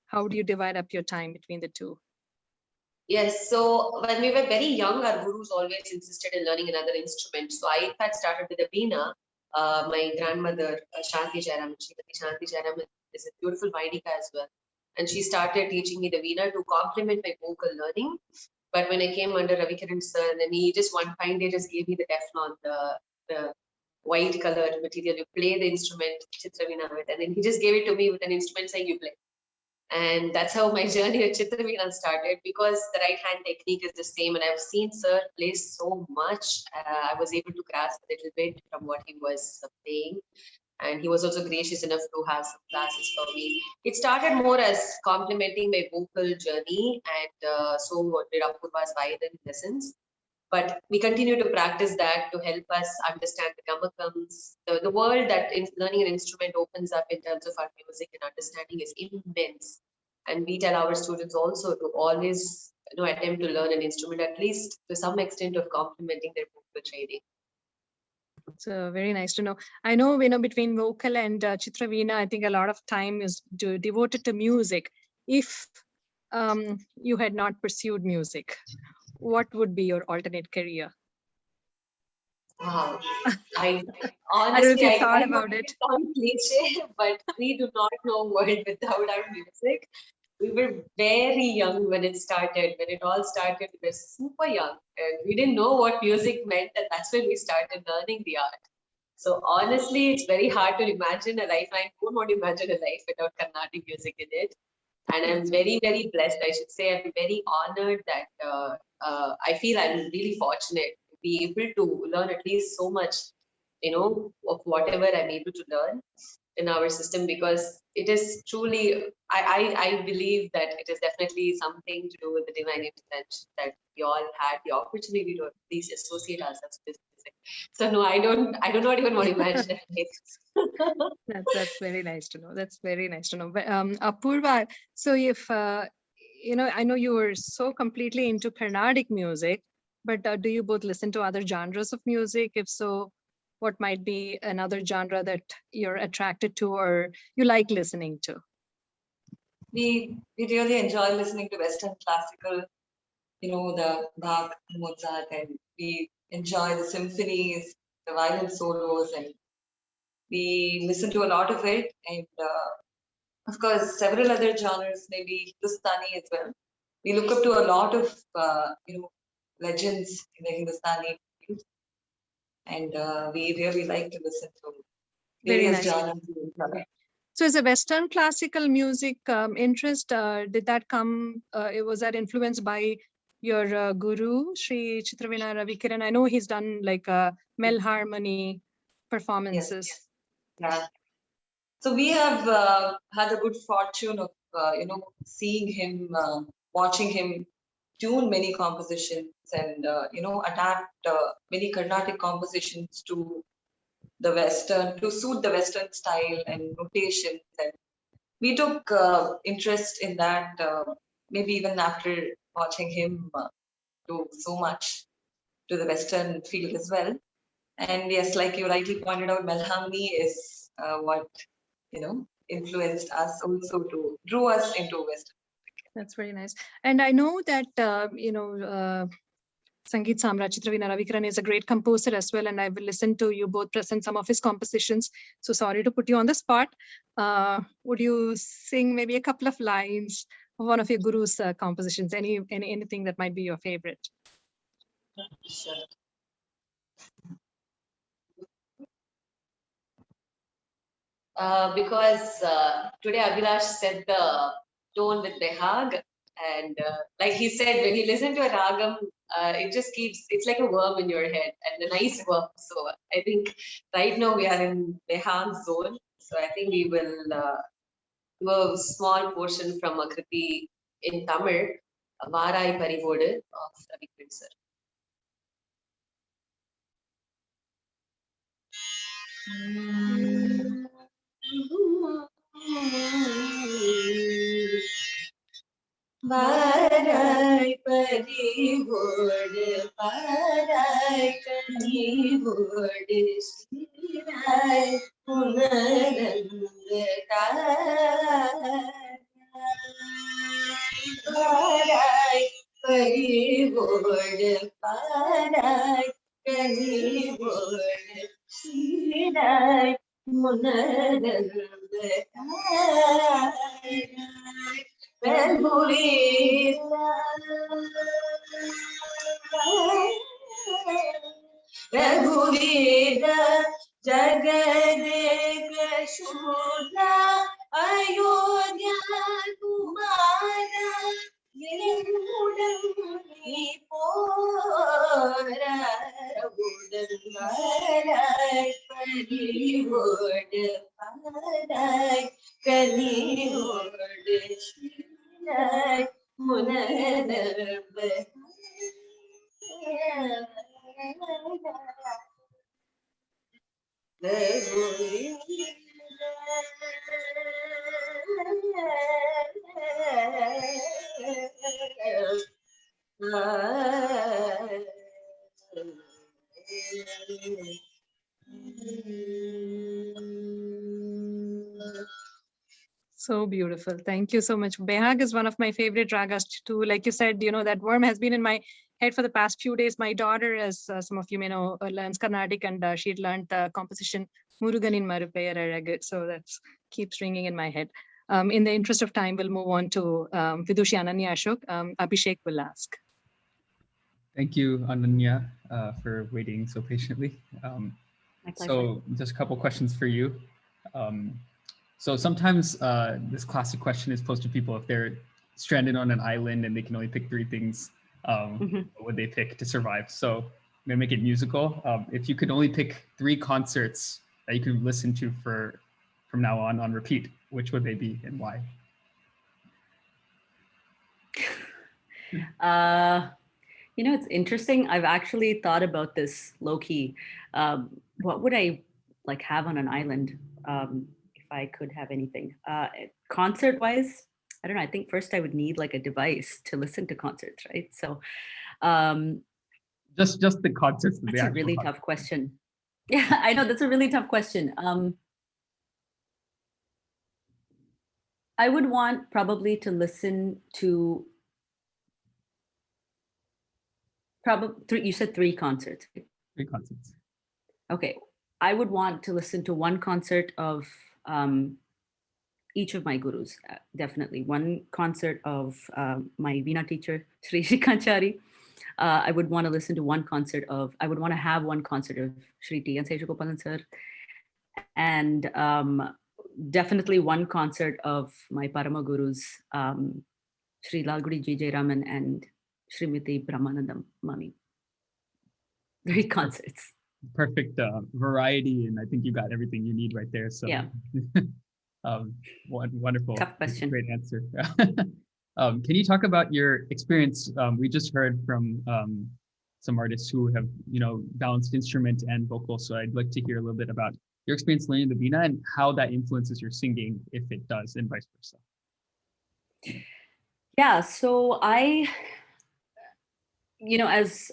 How do you divide up your time between the two? Yes, so when we were very young, our gurus always insisted in learning another instrument. So I in fact started with the veena. My grandmother, Shanti Jairam, Shanti Jairam is a beautiful Vaidika as well. And she started teaching me the veena to complement my vocal learning. But when I came under Ravi Kiran sir, then he just one fine day just gave me the Teflon, the white colored material. You play the instrument, Chitraveena with, and then he just gave it to me with an instrument saying you play. And that's how my journey at Chitraveena started, because the right hand technique is the same. And I've seen sir play so much. I was able to grasp a little bit from what he was playing. And he was also gracious enough to have some classes for me. It started more as complementing my vocal journey, and so did Apurva's violin lessons. But we continue to practice that to help us understand the gamakams. The world that learning an instrument opens up in terms of our music and understanding is immense. And we tell our students also to always attempt to learn an instrument, at least to some extent of complementing their vocal training. So very nice to know. I know, between vocal and Chitraveena, I think a lot of time is devoted to music. If you had not pursued music, what would be your alternate career? Wow. I honestly, I don't know if you thought I know about it. sound cliche, but we do not know world without our music. We were very young when it started. When it all started, we were super young, and we didn't know what music meant, and that's when we started learning the art. So honestly, it's very hard to imagine a life. I don't want to imagine a life without Carnatic music in it. And I'm very, very blessed. I should say I'm very honored that I feel I'm really fortunate to be able to learn at least so much, of whatever I'm able to learn in our system, because it is truly, I believe that it is definitely something to do with the divine intervention that we all had the opportunity to at least associate ourselves with music. So no, I do not even want to imagine it. That's very nice to know. That's very nice to know. But Apurva, so if I know you were so completely into Carnatic music, but do you both listen to other genres of music? If so, what might be another genre that you're attracted to or you like listening to? We really enjoy listening to Western classical, the Bach, Mozart, and we enjoy the symphonies, the violin solos, and we listen to a lot of it. And of course, several other genres, maybe Hindustani as well. We look up to a lot of, legends in the Hindustani field. And we really like to listen to various genres. So as a Western classical music interest, did that come, was that influenced by your guru, Sri Chitraveena Ravikiran? I know he's done like Mel Harmony performances. Yes. Yeah. So we have had the good fortune of, seeing him, watching him tune many compositions and, adapt many Carnatic compositions to the Western, to suit the Western style and notations. And we took interest in that, maybe even after watching him do so much to the Western field as well. And yes, like you rightly pointed out, Mel Harmony is what, influenced us also drew us into Western. That's very nice. And I know that, Sangeet Samrat Chitraveena Ravikiran is a great composer as well, and I've listened to you both present some of his compositions. So sorry to put you on the spot. Would you sing maybe a couple of lines of one of your guru's compositions? Anything that might be your favorite? Sure. Because today Abhilash set the tone with Behag, and like he said, when you listen to a ragam, it just it's like a worm in your head, and a nice worm. So I think right now we are in Behag zone. So I think we will do a small portion from a Kriti in Tamil, Varai Parivodu of Ravikiran sir. Varai parivodu, varai kanivodu, sirai punarandakarai. Varai parivodu, varai kanivodu, sirai punarandakarai. Raghuvira Jagadeka Shudha Ayodhya Kumara Yemudani Pora Udanvarai Parivodu So beautiful. Thank you so much. Behag is one of my favorite ragas too. Like you said, that worm has been in my head for the past few days. My daughter, as some of you may know, learns Carnatic, and she had learned the composition Muruganin Marupeyar Alagu. So that keeps ringing in my head. In the interest of time, we'll move on to Vidushi Ananya Ashok. Abhishek will ask. Thank you, Ananya, for waiting so patiently. So just a couple questions for you. So sometimes this classic question is posed to people if they're stranded on an island and they can only pick 3 things, what would they pick to survive? So I'm gonna make it musical. If you could only pick 3 concerts that you could listen to from now on repeat, which would they be and why? It's interesting. I've actually thought about this low key. What would I have on an island if I could have anything? Concert wise, I don't know. I think first I would need a device to listen to concerts, right? So just the concerts. That's a really tough question. Yeah, I know that's a really tough question. I would want probably to listen to you said 3 concerts. 3 concerts. Okay. I would want to listen to one concert of each of my gurus, definitely. One concert of my Veena teacher, Sri Srikanchari. I would want to listen to I would want to have one concert of Sri T.N. Seshagopalan sir. And definitely one concert of my Parama Gurus, Sri Lalgudi G. Jayaraman and Srimati Brahmanandam Mami. 3 concerts. Perfect variety, and I think you got everything you need right there. So yeah. Wonderful. Tough question. Great answer. Can you talk about your experience? We just heard from some artists who have balanced instrument and vocal. So I'd like to hear a little bit about your experience learning the Veena and how that influences your singing, if it does, and vice versa. Yeah, so as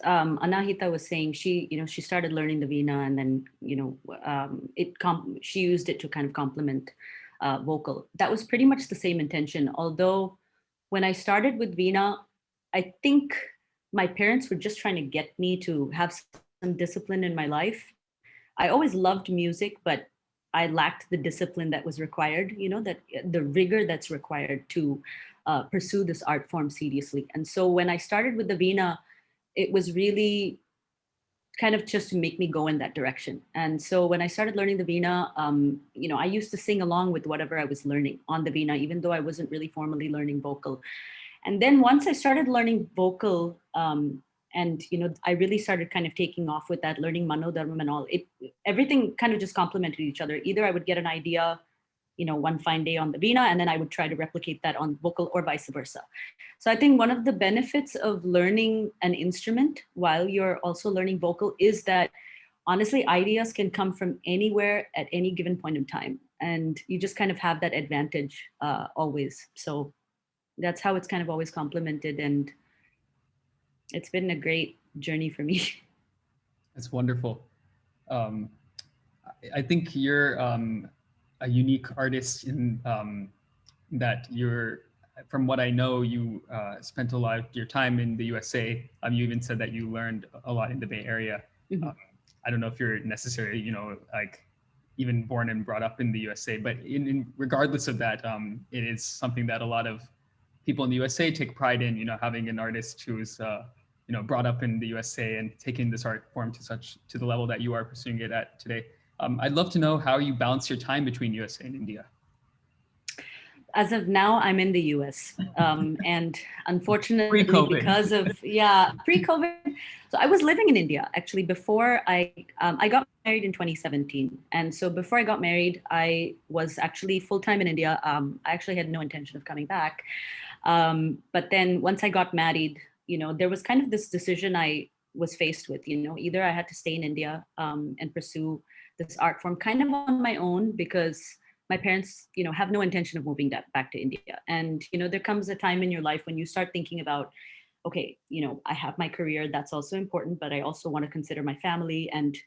Anahita was saying, she started learning the Veena, and then, she used it to kind of complement vocal. That was pretty much the same intention. Although when I started with Veena, I think my parents were just trying to get me to have some discipline in my life. I always loved music, but I lacked the discipline that was required, that the rigor that's required to pursue this art form seriously. And so when I started with the Veena, it was really kind of just to make me go in that direction. And so when I started learning the Veena, I used to sing along with whatever I was learning on the Veena, even though I wasn't really formally learning vocal. And then once I started learning vocal, and I really started kind of taking off with that, learning Manodharmam and all, everything kind of just complemented each other. Either I would get an idea, one fine day on the Veena, and then I would try to replicate that on vocal, or vice versa. So I think one of the benefits of learning an instrument while you're also learning vocal is that, honestly, ideas can come from anywhere at any given point in time. And you just kind of have that advantage always. So that's how it's kind of always complemented. And it's been a great journey for me. That's wonderful. I think you're a unique artist in that from what I know, you spent a lot of your time in the USA. You even said that you learned a lot in the Bay Area. Mm-hmm. I don't know if you're necessarily, even born and brought up in the USA, but regardless of that, it is something that a lot of people in the USA take pride in, having an artist who is, brought up in the USA and taking this art form to the level that you are pursuing it at today. I'd love to know how you balance your time between USA and India. As of now, I'm in the US. And unfortunately, Pre-COVID. because of, pre-COVID, So I was living in India actually before I got married in 2017. And so before I got married, I was actually full-time in India. I actually had no intention of coming back. But then once I got married, there was kind of this decision I was faced with, either I had to stay in India and pursue this art form kind of on my own, because my parents, have no intention of moving back to India. And, there comes a time in your life when you start thinking about, okay, I have my career, that's also important, but I also want to consider my family and,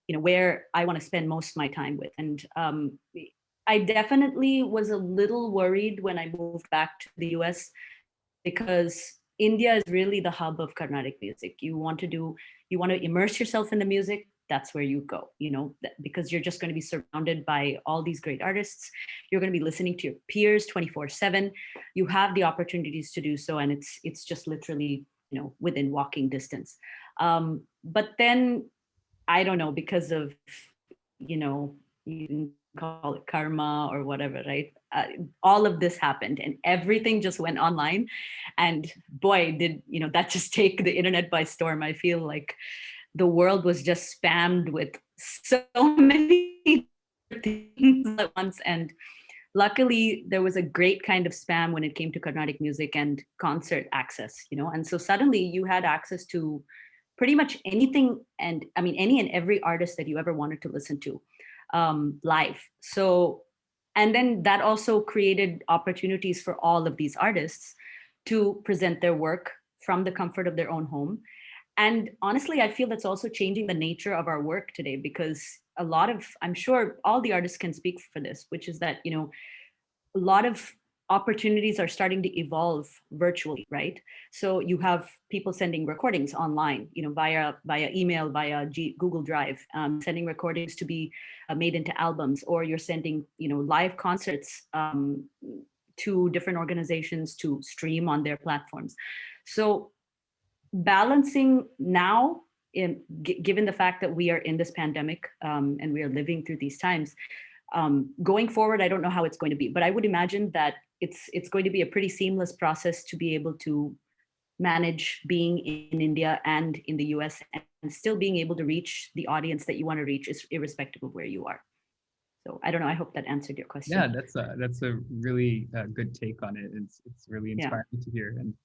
where I want to spend most of my time with. And I definitely was a little worried when I moved back to the US, because India is really the hub of Carnatic music. You want to immerse yourself in the music, that's where you go, because you're just going to be surrounded by all these great artists. You're going to be listening to your peers 24/7. You have the opportunities to do so, and it's just literally, within walking distance. But then, I don't know, because of, you can call it karma or whatever, right? All of this happened and everything just went online. And boy, did, that just take the internet by storm. I feel like the world was just spammed with so many things at once. And luckily, there was a great kind of spam when it came to Carnatic music and concert access, and so suddenly you had access to pretty much anything, and I mean, any and every artist that you ever wanted to listen to live. So, and then that also created opportunities for all of these artists to present their work from the comfort of their own home. And honestly, I feel that's also changing the nature of our work today, because I'm sure all the artists can speak for this, which is that, a lot of opportunities are starting to evolve virtually, right? So you have people sending recordings online, via email, via Google Drive, sending recordings to be made into albums, or you're sending, live concerts to different organizations to stream on their platforms. So balancing now, given the fact that we are in this pandemic and we are living through these times, going forward, I don't know how it's going to be, but I would imagine that it's going to be a pretty seamless process to be able to manage being in India and in the US, and still being able to reach the audience that you want to reach, irrespective of where you are. So I don't know. I hope that answered your question. Yeah, that's a really good take on it. It's really inspiring to hear. And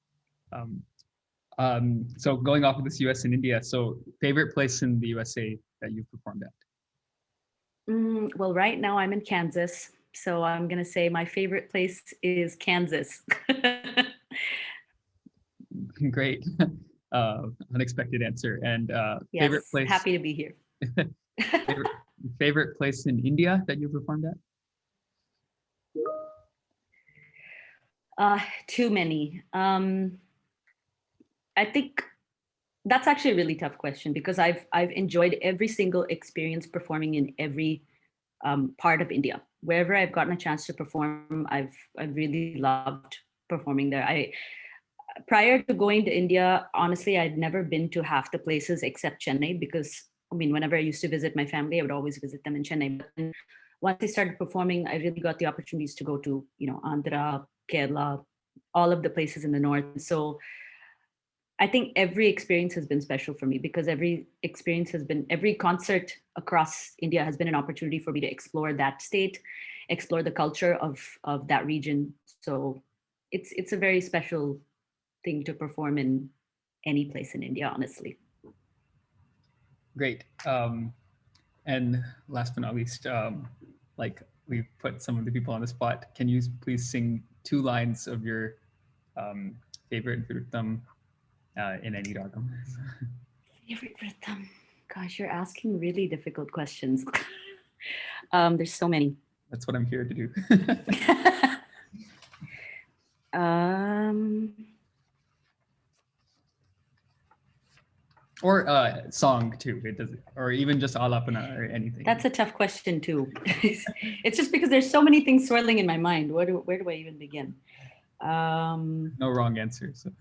so going off of this US and India, so favorite place in the USA that you've performed at? Well, right now I'm in Kansas, so I'm going to say my favorite place is Kansas. Great. Unexpected answer. And yes, favorite place? Happy to be here. favorite place in India that you performed at? Too many. I think that's actually a really tough question, because I've enjoyed every single experience performing in every part of India. Wherever I've gotten a chance to perform, I've really loved performing there. Prior to going to India, honestly, I'd never been to half the places except Chennai, because I mean, whenever I used to visit my family, I would always visit them in Chennai. But then once I started performing, I really got the opportunities to go to, Andhra, Kerala, all of the places in the north. So I think every experience has been special for me, because every concert across India has been an opportunity for me to explore that state, explore the culture of that region. So it's a very special thing to perform in any place in India, honestly. Great. And last but not least, like we've put some of the people on the spot, can you please sing 2 lines of your favorite Vrittam in any ragam? Favorite Vrittam? Gosh, you're asking really difficult questions. There's so many. That's what I'm here to do. Or song too. It does, or even just alapana or anything. That's a tough question too. It's just because there's so many things swirling in my mind. Where do I even begin? No wrong answer. So.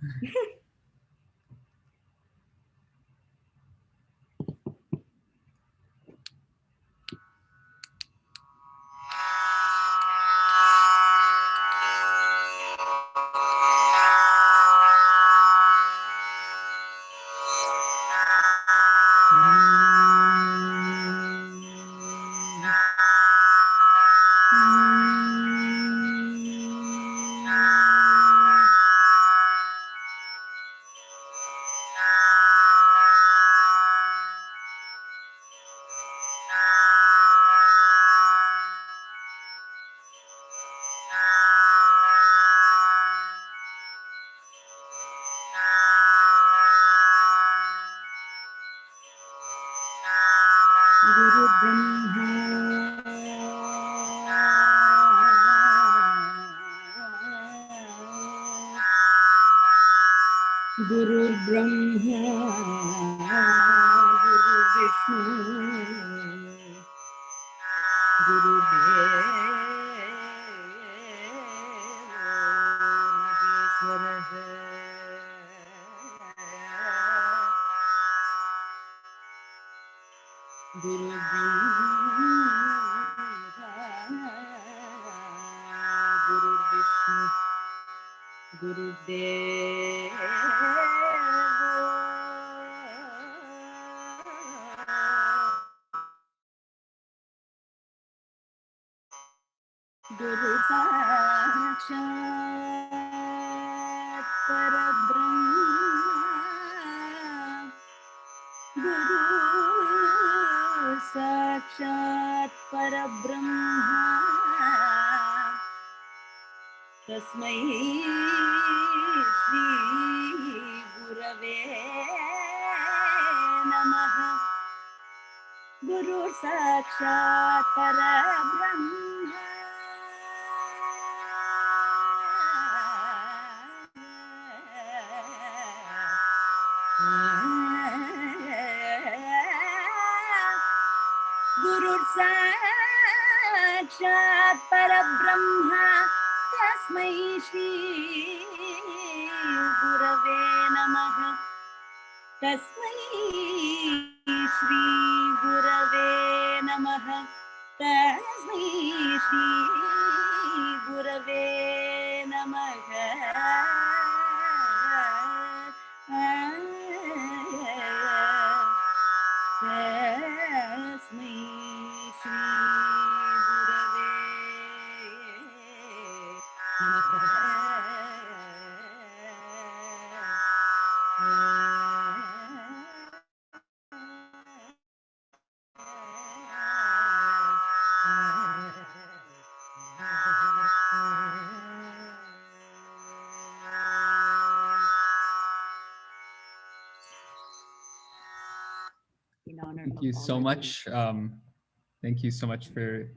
Guru Brahma Guru Brahma Guru Vishnu Guru Deva Guru Guru Vishnu Guru Deva Guru Sakshat Parabrahma Guru Sakshat Parabrahma Tasmai Shri Gurave Namaha Guru Sakshat Parabrahma Guru Sakshat Parabrahma Tasmai Shri Gurave Namaha Tasmai Shri Gurave Namaha Tasmai Shri Gurave Namaha Tasmai Shri Gurave In honor Thank of you all so our much. Thank you so much for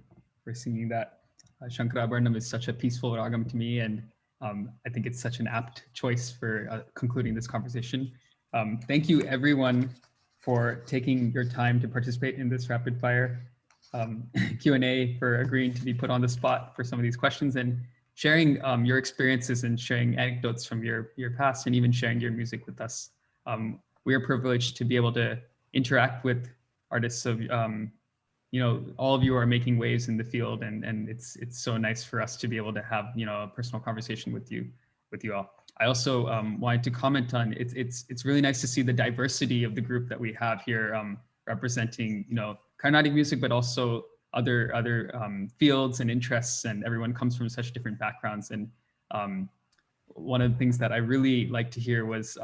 singing that. Shankarabharanam is such a peaceful ragam to me, and I think it's such an apt choice for concluding this conversation. Thank you everyone for taking your time to participate in this rapid fire Q&A, for agreeing to be put on the spot for some of these questions, and sharing your experiences and sharing anecdotes from your past, and even sharing your music with us. We are privileged to be able to interact with artists of all of you are making waves in the field, and it's so nice for us to be able to have a personal conversation with you all. I also wanted to comment on it's really nice to see the diversity of the group that we have here, representing Carnatic music, but also other fields and interests, and everyone comes from such different backgrounds. And one of the things that I really liked to hear was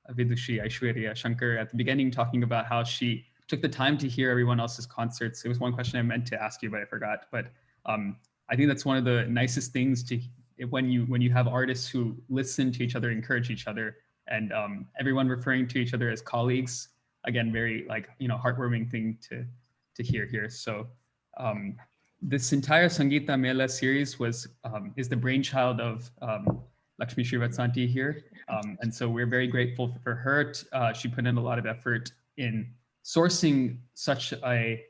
Vidushi Aishwarya Shankar at the beginning talking about how she took the time to hear everyone else's concerts. It was one question I meant to ask you, but I forgot. But I think that's one of the nicest things when you have artists who listen to each other, encourage each other, and everyone referring to each other as colleagues. Again, very heartwarming thing to hear here. So this entire Sangeeta Mela series is the brainchild of Lakshmi Srivatsanti here. And so we're very grateful for her. She put in a lot of effort in sourcing such a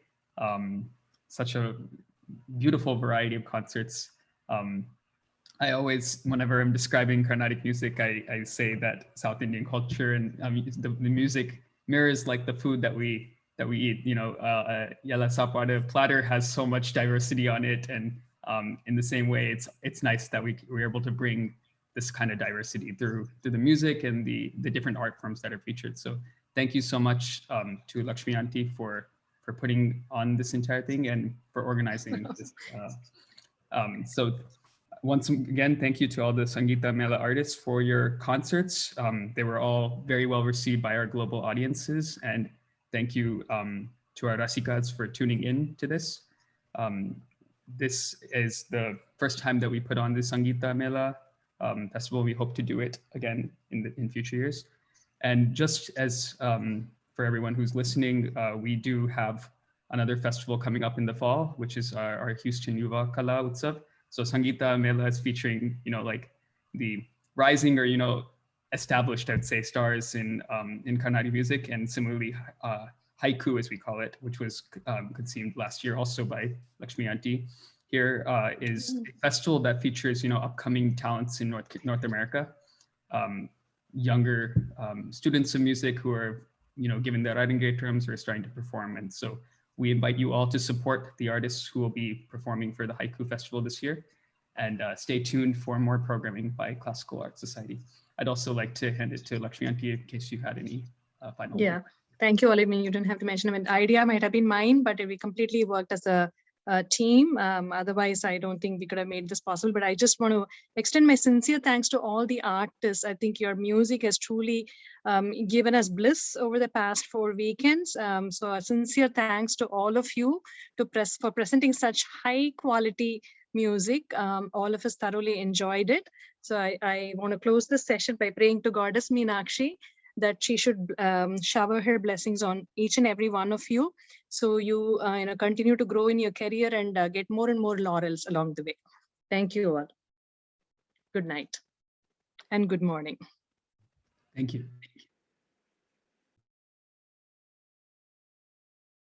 beautiful variety of concerts. I always, whenever I'm describing Carnatic music, I say that South Indian culture and the music mirrors like the food that we eat. Yala Sapada platter has so much diversity on it, and in the same way, it's nice that we're able to bring this kind of diversity through the music and the different art forms that are featured. So thank you so much to Lakshmi Aunty for putting on this entire thing and for organizing this. So once again, thank you to all the Sangeeta Mela artists for your concerts. They were all very well received by our global audiences, and thank you to our Rasikas for tuning in to this. This is the first time that we put on the Sangeeta Mela festival. We hope to do it again in future years. And just as for everyone who's listening, we do have another festival coming up in the fall, which is our Houston Yuva Kala Utsav. So Sangeeta Mela is featuring, like the rising or, established, I'd say, stars in Carnatic music, and similarly haiku, as we call it, which was conceived last year also by Lakshmi Aunty. Here is a festival that features, upcoming talents in North America, younger students of music who are, given their writing grade terms, are starting to perform. And so we invite you all to support the artists who will be performing for the Haiku Festival this year, and stay tuned for more programming by Classical Art Society. I'd also like to hand it to Lakshmi Aunty in case you had any final. Yeah, thank you, all. I mean, you didn't have to mention. I mean, the idea might have been mine, but we completely worked as a team. Otherwise, I don't think we could have made this possible. But I just want to extend my sincere thanks to all the artists. I think your music has truly given us bliss over the past 4 weekends. So a sincere thanks to all of you for presenting such high quality music. All of us thoroughly enjoyed it. So I want to close this session by praying to Goddess Meenakshi that she should shower her blessings on each and every one of you. So you, continue to grow in your career and get more and more laurels along the way. Thank you all. Good night and good morning. Thank you.